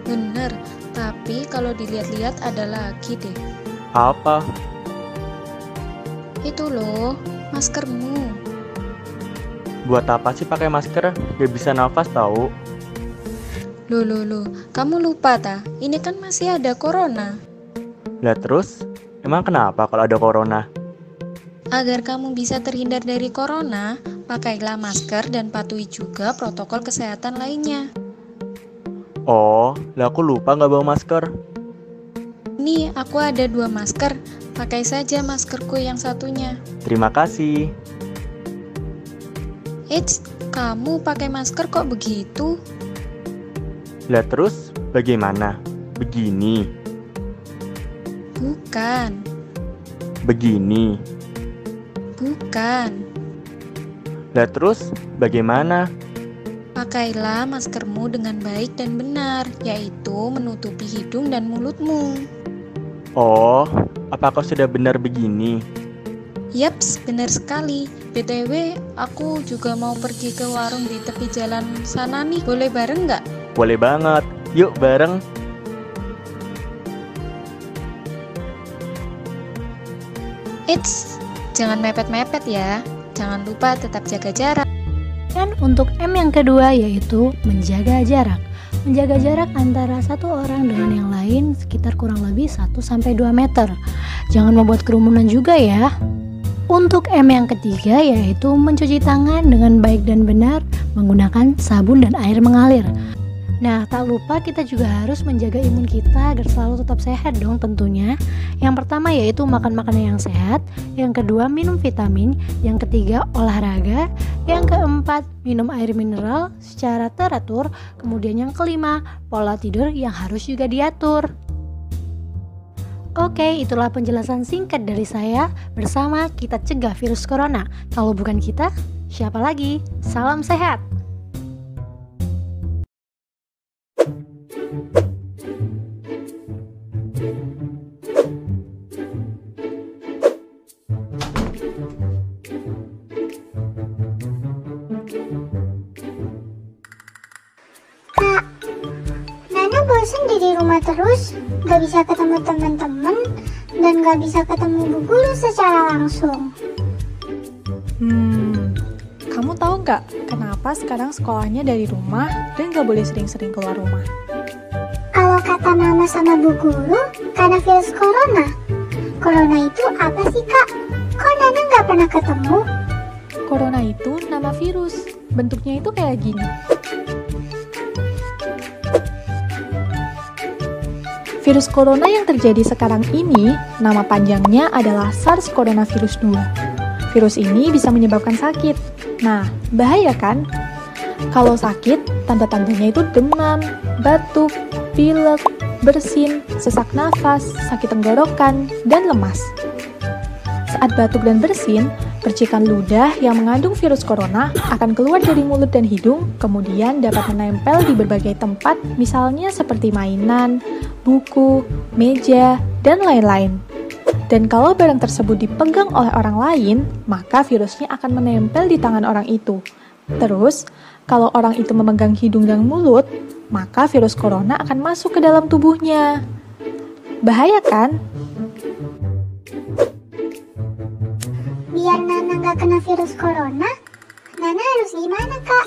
Bener, tapi kalau dilihat-lihat ada lagi deh. Apa? Itu loh, maskermu. Buat apa sih pakai masker? Gak bisa nafas tahu. Loh, kamu lupa ta? Ini kan masih ada corona. Lah terus, emang kenapa kalau ada corona? Agar kamu bisa terhindar dari corona, pakailah masker dan patuhi juga protokol kesehatan lainnya. Oh, lah aku lupa nggak bawa masker. Nih, aku ada 2 masker. Pakai saja maskerku yang satunya. Terima kasih. Eits, kamu pakai masker kok begitu? Lah terus, bagaimana? Begini. Bukan. Begini. Bukan. Lah terus, bagaimana? Pakailah maskermu dengan baik dan benar, yaitu menutupi hidung dan mulutmu. Oh, apa kau sudah benar begini? Yaps, benar sekali. BTW, aku juga mau pergi ke warung di tepi jalan sana nih. Boleh bareng nggak? Boleh banget. Yuk bareng. Eits, jangan mepet-mepet ya. Jangan lupa tetap jaga jarak. Dan untuk M yang kedua yaitu menjaga jarak. Menjaga jarak antara satu orang dengan yang lain sekitar kurang lebih 1-2 meter. Jangan membuat kerumunan juga ya. Untuk M yang ketiga yaitu mencuci tangan dengan baik dan benar menggunakan sabun dan air mengalir. Nah, tak lupa kita juga harus menjaga imun kita agar selalu tetap sehat dong tentunya. Yang pertama yaitu makan makanan yang sehat, yang kedua minum vitamin, yang ketiga olahraga, yang keempat minum air mineral secara teratur, kemudian yang kelima pola tidur yang harus juga diatur. Oke, itulah penjelasan singkat dari saya. Bersama kita cegah virus corona. Kalau bukan kita, siapa lagi? Salam sehat. Bosan di rumah terus, gak bisa ketemu teman-teman dan gak bisa ketemu bu guru secara langsung. Kamu tahu nggak kenapa sekarang sekolahnya dari rumah dan gak boleh sering-sering keluar rumah? Kalau kata mama sama bu guru, karena virus corona. Corona itu apa sih kak? Kok Nana gak pernah ketemu? Corona itu nama virus, bentuknya itu kayak gini. Virus corona yang terjadi sekarang ini, nama panjangnya adalah SARS coronavirus 2. Virus ini bisa menyebabkan sakit. Nah, bahaya kan? Kalau sakit, tanda-tandanya itu demam, batuk, pilek, bersin, sesak nafas, sakit tenggorokan, dan lemas. Saat batuk dan bersin, percikan ludah yang mengandung virus corona akan keluar dari mulut dan hidung, kemudian dapat menempel di berbagai tempat, misalnya seperti mainan, buku, meja, dan lain-lain. Dan kalau barang tersebut dipegang oleh orang lain, maka virusnya akan menempel di tangan orang itu. Terus, Kalau orang itu memegang hidung dan mulut, maka virus corona akan masuk ke dalam tubuhnya. Bahaya kan? Biar Nana nggak kena virus corona, Nana harus gimana, Kak?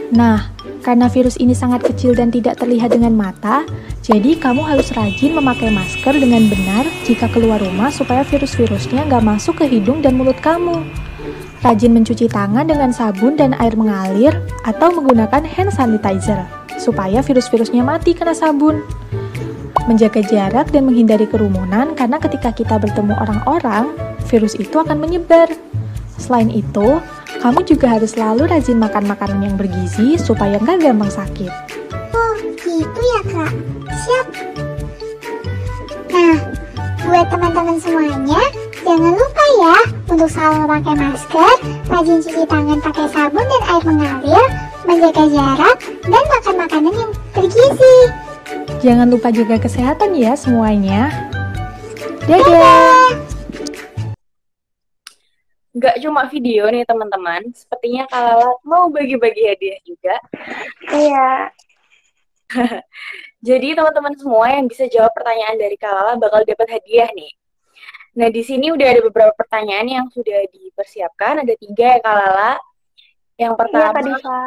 Nah, karena virus ini sangat kecil dan tidak terlihat dengan mata, jadi kamu harus rajin memakai masker dengan benar jika keluar rumah supaya virus-virusnya nggak masuk ke hidung dan mulut kamu. Rajin mencuci tangan dengan sabun dan air mengalir atau menggunakan hand sanitizer supaya virus-virusnya mati kena sabun. Menjaga jarak dan menghindari kerumunan karena ketika kita bertemu orang-orang, virus itu akan menyebar. Selain itu, kamu juga harus selalu rajin makan makanan yang bergizi supaya nggak gampang sakit. Oh, gitu ya, Kak. Siap. Nah, buat teman-teman semuanya, jangan lupa ya untuk selalu memakai masker, rajin cuci tangan pakai sabun dan air mengalir, menjaga jarak, dan makan makanan yang bergizi. Jangan lupa jaga kesehatan ya semuanya. Dadah! Nggak cuma video nih teman-teman, sepertinya Kak Lala mau bagi-bagi hadiah juga. Iya. Jadi teman-teman semua yang bisa jawab pertanyaan dari Kak Lala bakal dapat hadiah nih. Nah, di sini udah ada beberapa pertanyaan yang sudah dipersiapkan. Ada 3 ya Kak Lala. Yang pertama, Iya, Kak Diva.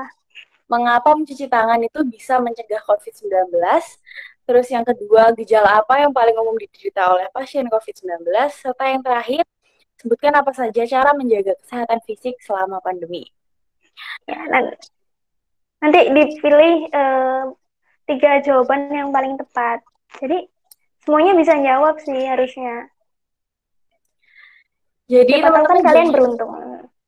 mengapa mencuci tangan itu bisa mencegah COVID-19? Terus yang kedua, gejala apa yang paling umum diderita oleh pasien COVID-19? Serta yang terakhir, sebutkan apa saja cara menjaga kesehatan fisik selama pandemi. Ya, nanti dipilih 3 jawaban yang paling tepat. Jadi semuanya bisa jawab sih harusnya. Jadi teman-teman kalian beruntung.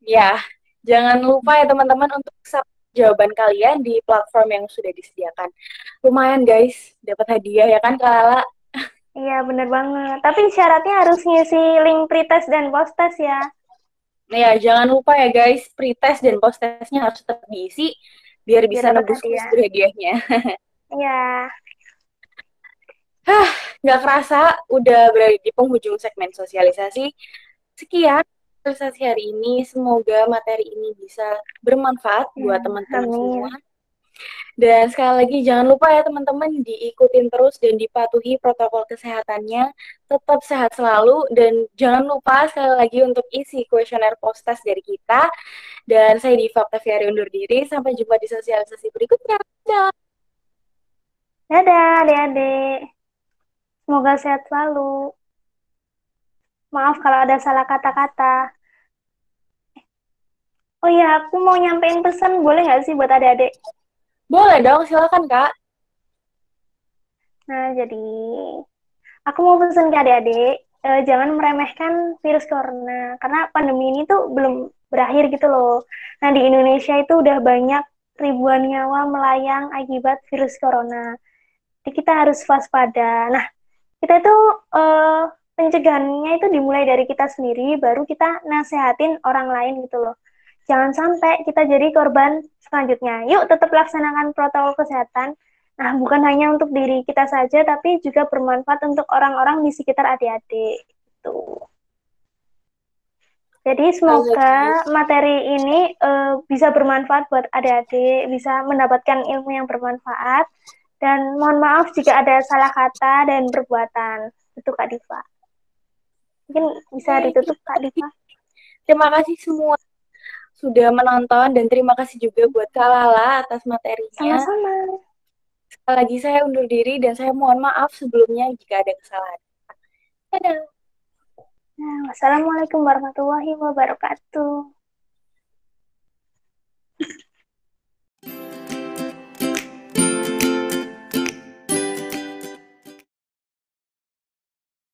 Ya, jangan lupa ya teman-teman untuk submit jawaban kalian di platform yang sudah disediakan. Lumayan guys, dapat hadiah ya kan Kak Lala? Iya, bener banget. Tapi syaratnya harus ngisi link pretest dan post-test ya. Ya, jangan lupa ya guys, pretest dan post-testnya harus tetap diisi biar bisa nebus hadiahnya. Iya. Nggak kerasa udah berada di penghujung segmen sosialisasi. Sekian sosialisasi hari ini. Semoga materi ini bisa bermanfaat buat teman-teman semua. Dan sekali lagi jangan lupa ya teman-teman diikutin terus dan dipatuhi protokol kesehatannya. Tetap sehat selalu dan jangan lupa sekali lagi untuk isi kuesioner post-test dari kita. Dan saya Diva Octaviari undur diri. Sampai jumpa di sosialisasi berikutnya. Dadah adik-adik. Semoga sehat selalu. Maaf kalau ada salah kata-kata. Oh iya, aku mau nyampein pesan, boleh nggak sih buat adik-adik? Boleh dong, silakan Kak. Nah, jadi aku mau pesan ke adik-adik, jangan meremehkan virus corona, karena pandemi ini tuh belum berakhir gitu loh. Nah, di Indonesia itu udah banyak ribuan nyawa melayang akibat virus corona. Jadi kita harus waspada. Nah, kita itu pencegahannya itu dimulai dari kita sendiri, baru kita nasehatin orang lain gitu loh. Jangan sampai kita jadi korban selanjutnya. Yuk tetap laksanakan protokol kesehatan. Nah, bukan hanya untuk diri kita saja, tapi juga bermanfaat untuk orang-orang di sekitar adik-adik. Gitu. Jadi semoga materi ini bisa bermanfaat buat adik-adik, bisa mendapatkan ilmu yang bermanfaat. Dan mohon maaf jika ada salah kata dan perbuatan. Itu Kak Diva. Mungkin bisa ditutup Kak Diva. Terima kasih semua sudah menonton dan terima kasih juga buat Kak Lala atas materinya. Sama-sama. Sekali lagi saya undur diri dan saya mohon maaf sebelumnya jika ada kesalahan. Dadah. Wassalamualaikum warahmatullahi wabarakatuh.